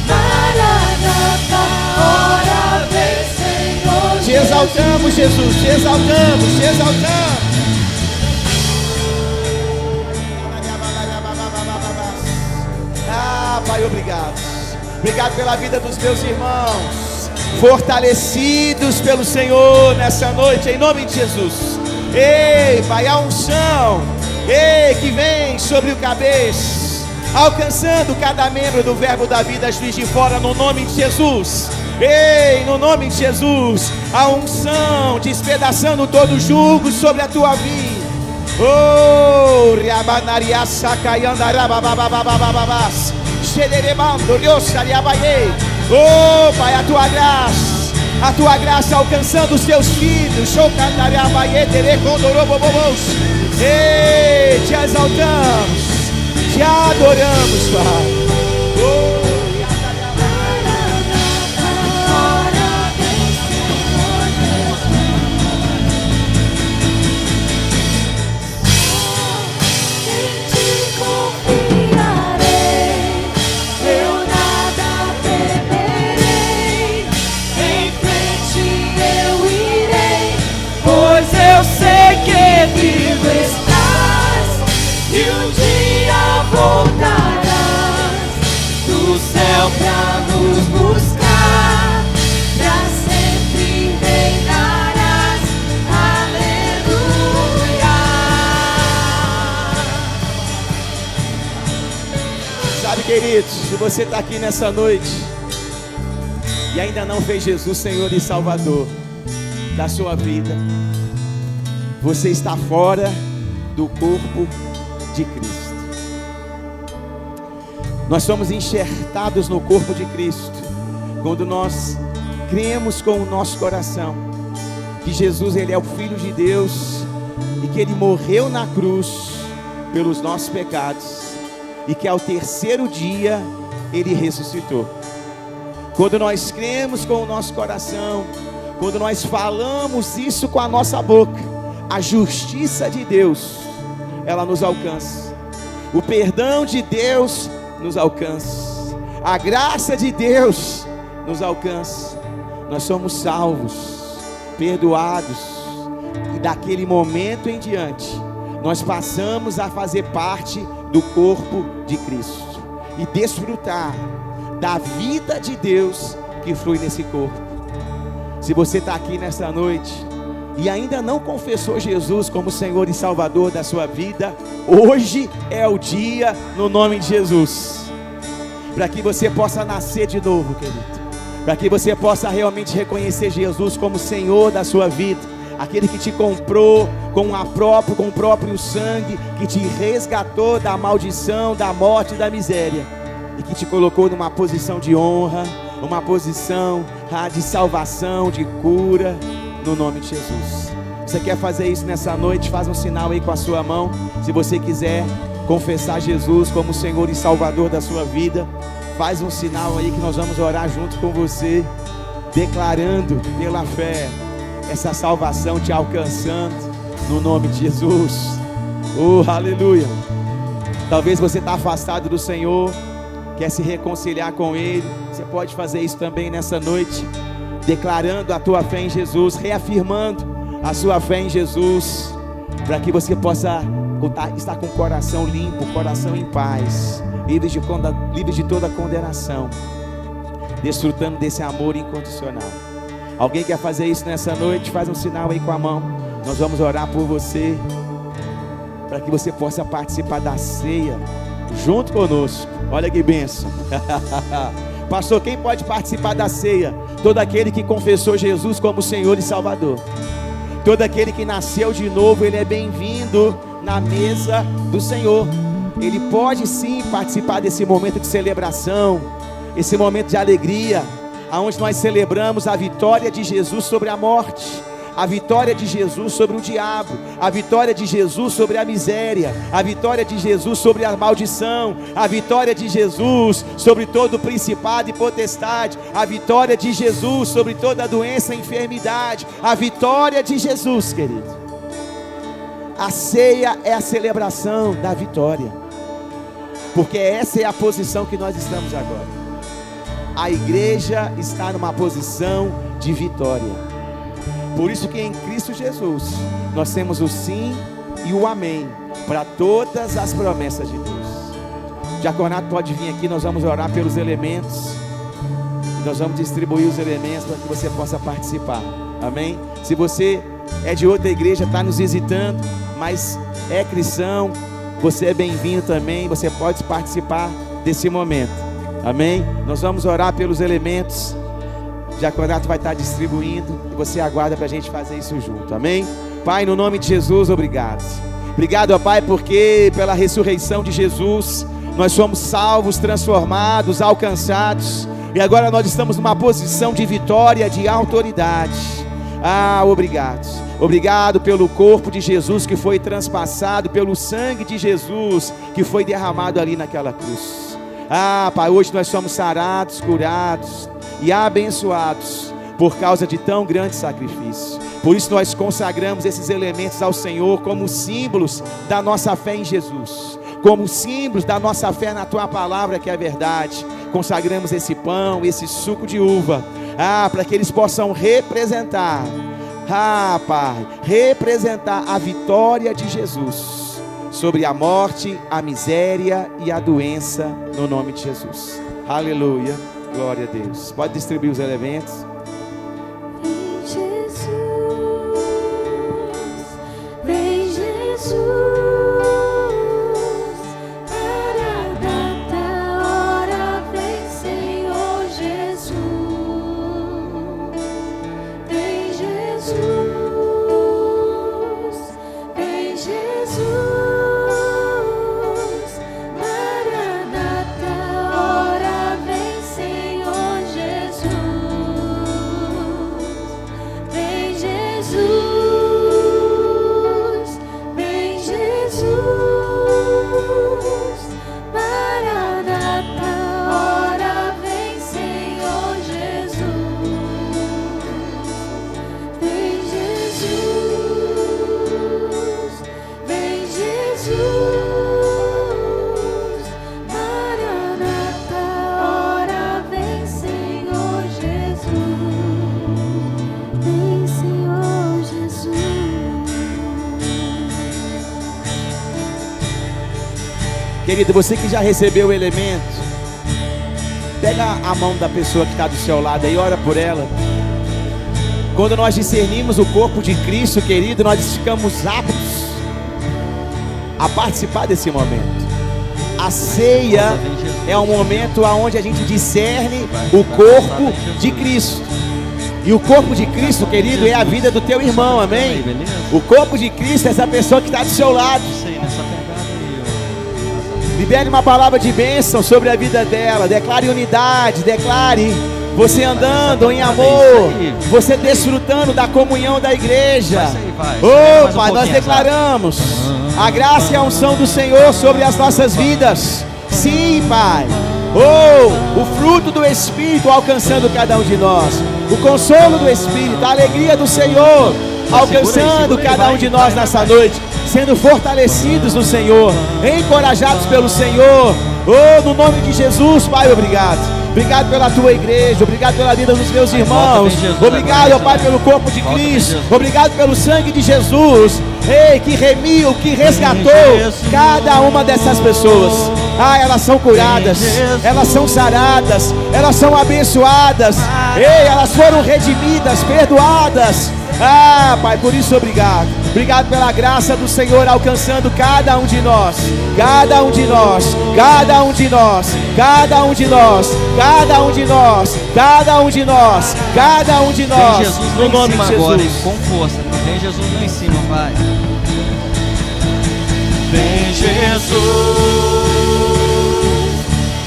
Maranata, ora vem Senhor Jesus. Te exaltamos, Jesus, te exaltamos, te exaltamos. Ah, Pai, obrigado. Obrigado pela vida dos meus irmãos, fortalecidos pelo Senhor nessa noite, em nome de Jesus. Ei, Pai, a unção, ei, que vem sobre o cabeça, alcançando cada membro do Verbo da Vida, Juiz de Fora, no nome de Jesus. Ei, no nome de Jesus, a unção despedaçando todo jugo sobre a tua vida. Oh, Riabanaria Sakayandarababababababass. Xederebando, Riossariabaye. Oh, Pai, a tua graça alcançando os teus filhos. Xocandariabaye, Terecondorobobobos. Ei, te exaltamos, te adoramos, Pai. Oh, eu sei que vivo estás e um dia voltarás do céu pra nos buscar, pra sempre reinarás. Aleluia. sabe, queridos, se você está aqui nessa noite e ainda não fez Jesus Senhor e Salvador da sua vida, você está fora do corpo de Cristo. Nós somos enxertados no corpo de Cristo quando nós cremos com o nosso coração que Jesus, Ele é o Filho de Deus e que Ele morreu na cruz pelos nossos pecados e que ao terceiro dia Ele ressuscitou. Quando nós cremos com o nosso coração, quando nós falamos isso com a nossa boca, a justiça de Deus, ela nos alcança. O perdão de Deus nos alcança. A graça de Deus nos alcança. Nós somos salvos, perdoados. E daquele momento em diante, nós passamos a fazer parte do corpo de Cristo e desfrutar da vida de Deus que flui nesse corpo. Se você está aqui nessa noite e ainda não confessou Jesus como Senhor e Salvador da sua vida, hoje é o dia, no nome de Jesus, para que você possa nascer de novo, querido, para que você possa realmente reconhecer Jesus como Senhor da sua vida, aquele que te comprou com o próprio sangue, que te resgatou da maldição, da morte e da miséria, e que te colocou numa posição de honra, uma posição de salvação, de cura, no nome de Jesus. Você quer fazer isso nessa noite? Faz um sinal aí com a sua mão. Se você quiser confessar Jesus como Senhor e Salvador da sua vida, faz um sinal aí que nós vamos orar junto com você, declarando pela fé essa salvação te alcançando, no nome de Jesus. Oh, aleluia. Talvez você está afastado do Senhor, quer se reconciliar com Ele. Você pode fazer isso também nessa noite, declarando a tua fé em Jesus, reafirmando a sua fé em Jesus, para que você possa estar com o coração limpo, o coração em paz, livre de toda condenação, desfrutando desse amor incondicional. Alguém quer fazer isso nessa noite? Faz um sinal aí com a mão. Nós vamos orar por você, para que você possa participar da ceia junto conosco. Olha que bênção. Pastor, quem pode participar da ceia? Todo aquele que confessou Jesus como Senhor e Salvador. Todo aquele que nasceu de novo, ele é bem-vindo na mesa do Senhor. Ele pode sim participar desse momento de celebração, esse momento de alegria, aonde nós celebramos a vitória de Jesus sobre a morte, a vitória de Jesus sobre o diabo, a vitória de Jesus sobre a miséria, a vitória de Jesus sobre a maldição, a vitória de Jesus sobre todo principado e potestade, a vitória de Jesus sobre toda doença e enfermidade, a vitória de Jesus, querido. A ceia é a celebração da vitória, porque essa é a posição que nós estamos agora. A igreja está numa posição de vitória. Por isso que em Cristo Jesus nós temos o sim e o amém para todas as promessas de Deus. O diaconato pode vir aqui, nós vamos orar pelos elementos. Nós vamos distribuir os elementos para que você possa participar. Amém? Se você é de outra igreja, está nos visitando, mas é cristão, você é bem-vindo também, você pode participar desse momento. Amém? Nós vamos orar pelos elementos. O diaconato vai estar distribuindo e você aguarda para a gente fazer isso junto, amém? Pai, no nome de Jesus, obrigado. Obrigado, ó Pai, porque pela ressurreição de Jesus, nós somos salvos, transformados, alcançados, e agora nós estamos numa posição de vitória, de autoridade. Obrigado. Obrigado pelo corpo de Jesus que foi transpassado, pelo sangue de Jesus que foi derramado ali naquela cruz. Pai, hoje nós somos sarados, curados e abençoados por causa de tão grande sacrifício. Por isso nós consagramos esses elementos ao Senhor como símbolos da nossa fé em Jesus, como símbolos da nossa fé na Tua palavra que é verdade. Consagramos esse pão, esse suco de uva, para que eles possam representar, Pai, representar a vitória de Jesus sobre a morte, a miséria e a doença, no nome de Jesus. Aleluia. Glória a Deus. Pode distribuir os elementos. Vem Jesus, vem Jesus, Maranata, hora vem Senhor Jesus, vem Jesus, vem Jesus, Maranata, hora vem Senhor Jesus, vem Jesus, vem Jesus, Maranata, hora vem Senhor Jesus, vem Jesus, vem Jesus, Maranata, hora vem Senhor Jesus, vem Senhor Jesus. Querido, você que já recebeu o elemento, pega a mão da pessoa que está do seu lado aí, ora por ela. Quando nós discernimos o corpo de Cristo, querido, nós ficamos aptos a participar desse momento. A ceia é um momento onde a gente discerne o corpo de Cristo. E o corpo de Cristo, querido, é a vida do teu irmão, amém? O corpo de Cristo é essa pessoa que está do seu lado. Libere uma palavra de bênção sobre a vida dela. Declare unidade, declare você andando em amor, você desfrutando da comunhão da igreja. Oh, Pai, nós declaramos a graça e a unção do Senhor sobre as nossas vidas. Sim, Pai. Oh, o fruto do Espírito alcançando cada um de nós, o consolo do Espírito, a alegria do Senhor alcançando cada um de nós nessa noite, sendo fortalecidos no Senhor, encorajados pelo Senhor. Oh, no nome de Jesus, Pai, obrigado. Obrigado pela tua igreja, obrigado pela vida dos meus irmãos, obrigado, ó Pai, pelo corpo de Cristo, obrigado pelo sangue de Jesus, que remiu, que resgatou cada uma dessas pessoas. Elas são curadas, elas são saradas, elas são abençoadas, elas foram redimidas, perdoadas. Ah, Pai, por isso obrigado. Obrigado pela graça do Senhor alcançando cada um de nós. Cada um de nós. Cada um de nós. Cada um de nós. Cada um de nós. Cada um de nós. Cada um de nós. Vem Jesus No nome lá em de cima agora, Jesus. com força. Vem Jesus lá em cima, Pai. Vem Jesus.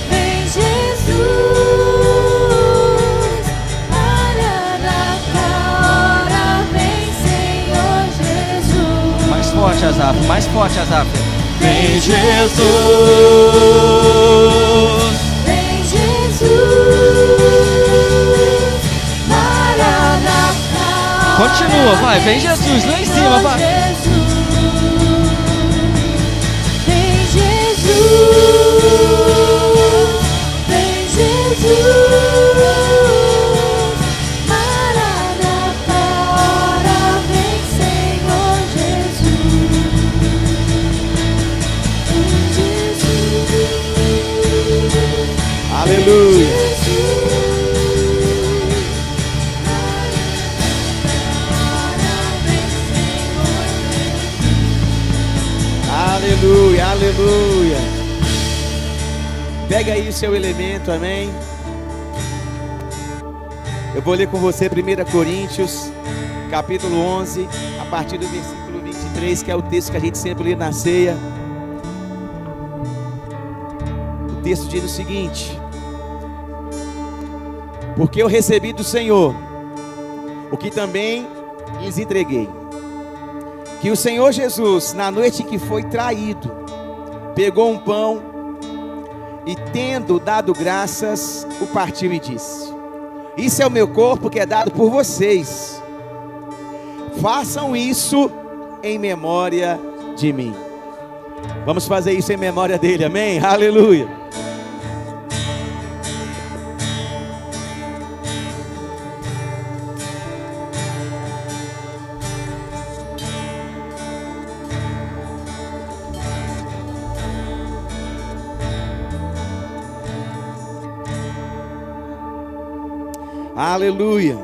Vem Jesus, Maranata, vem Senhor Jesus. Mais forte, Asaf, mais forte, Asaf. Vem Jesus. Vem Jesus, Maranata. Continua, vai, vem Jesus lá em cima, vai. Vem Jesus, vem Jesus, Maranata, vem Senhor Jesus. Vem Jesus, Aleluia. Aleluia, aleluia. Pega aí o seu elemento, amém. Eu vou ler com você 1 Coríntios, capítulo 11, a partir do versículo 23, que é o texto que a gente sempre lê na ceia. O texto diz o seguinte: porque eu recebi do Senhor o que também lhes entreguei, que o Senhor Jesus, na noite em que foi traído, pegou um pão e, tendo dado graças, o partiu e disse: isso é o meu corpo que é dado por vocês. Façam isso em memória de mim. Vamos fazer isso em memória dele, amém? Aleluia. Aleluia.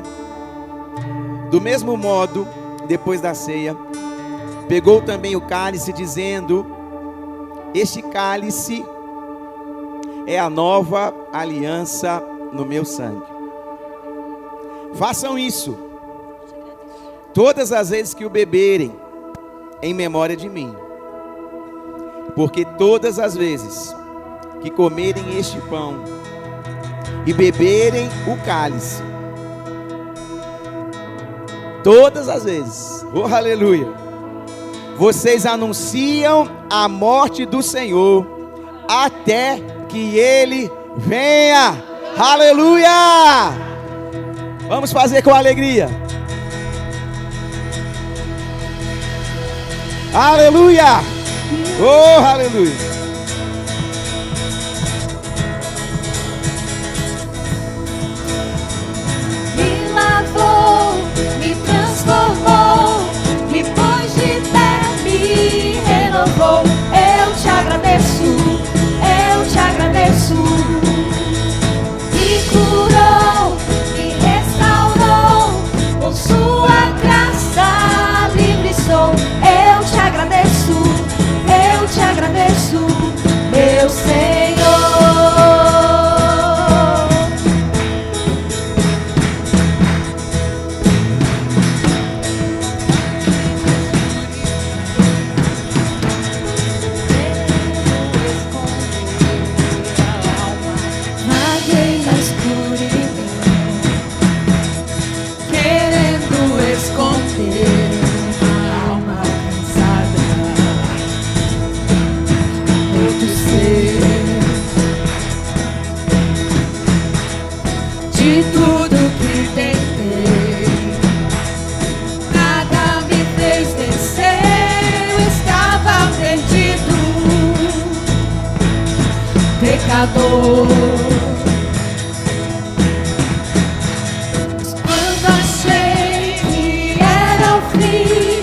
Do mesmo modo, depois da ceia, pegou também o cálice, dizendo: este cálice é a nova aliança no meu sangue. Façam isso todas as vezes que o beberem, em memória de mim. Porque todas as vezes que comerem este pão e beberem o cálice, todas as vezes, oh aleluia, vocês anunciam a morte do Senhor até que Ele venha. Aleluia! Vamos fazer com alegria. Aleluia! Oh aleluia! Me lavou, me transformou, me pôs de pé, me renovou. Eu te agradeço, eu te agradeço. Me curou, me restaurou, com sua graça livre sou. Eu te agradeço, meu Senhor. Vaguei na escuridão, querendo esconder a alma cansada. Muito ser de tudo que tentei, nada me fez vencer. Eu estava perdido, pecador. Quando achei que era o fim,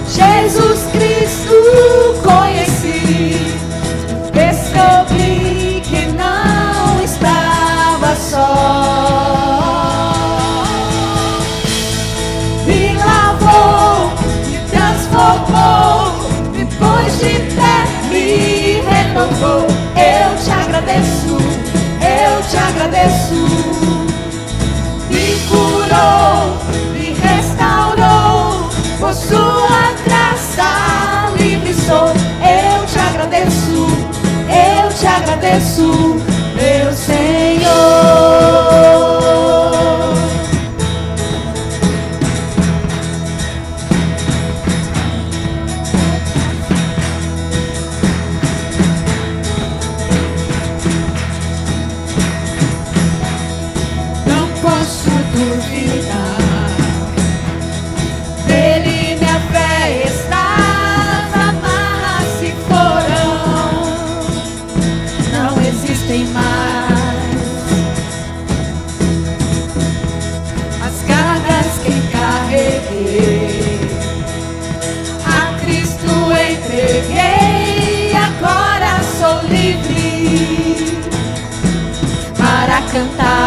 Jesus Cristo conheci. Descobri que não estava só. Me lavou. agradeço. Me curou, me restaurou, por sua graça livre sou. Eu te agradeço, meu Senhor. Nele minha fé estava, amarras se foram, não existem mais. As cargas que carreguei, a Cristo entreguei, agora sou livre para cantar.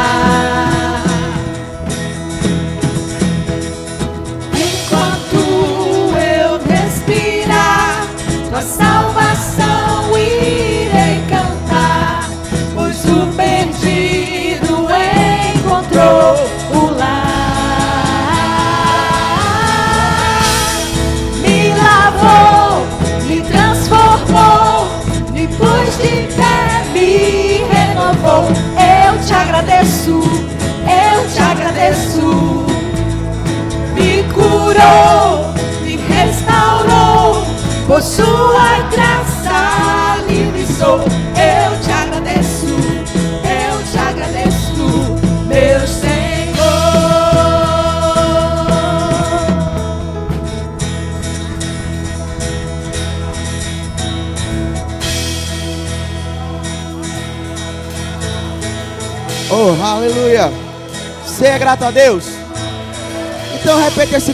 Tua salvação irei cantar, pois o perdido encontrou o lar. Me lavou, me transformou, me pôs de pé, me renovou. Eu te agradeço, me curou, me restaurou, por sua graça livre sou. Eu te agradeço, meu Senhor. Oh, aleluia. Você é grato a Deus? Então repete esse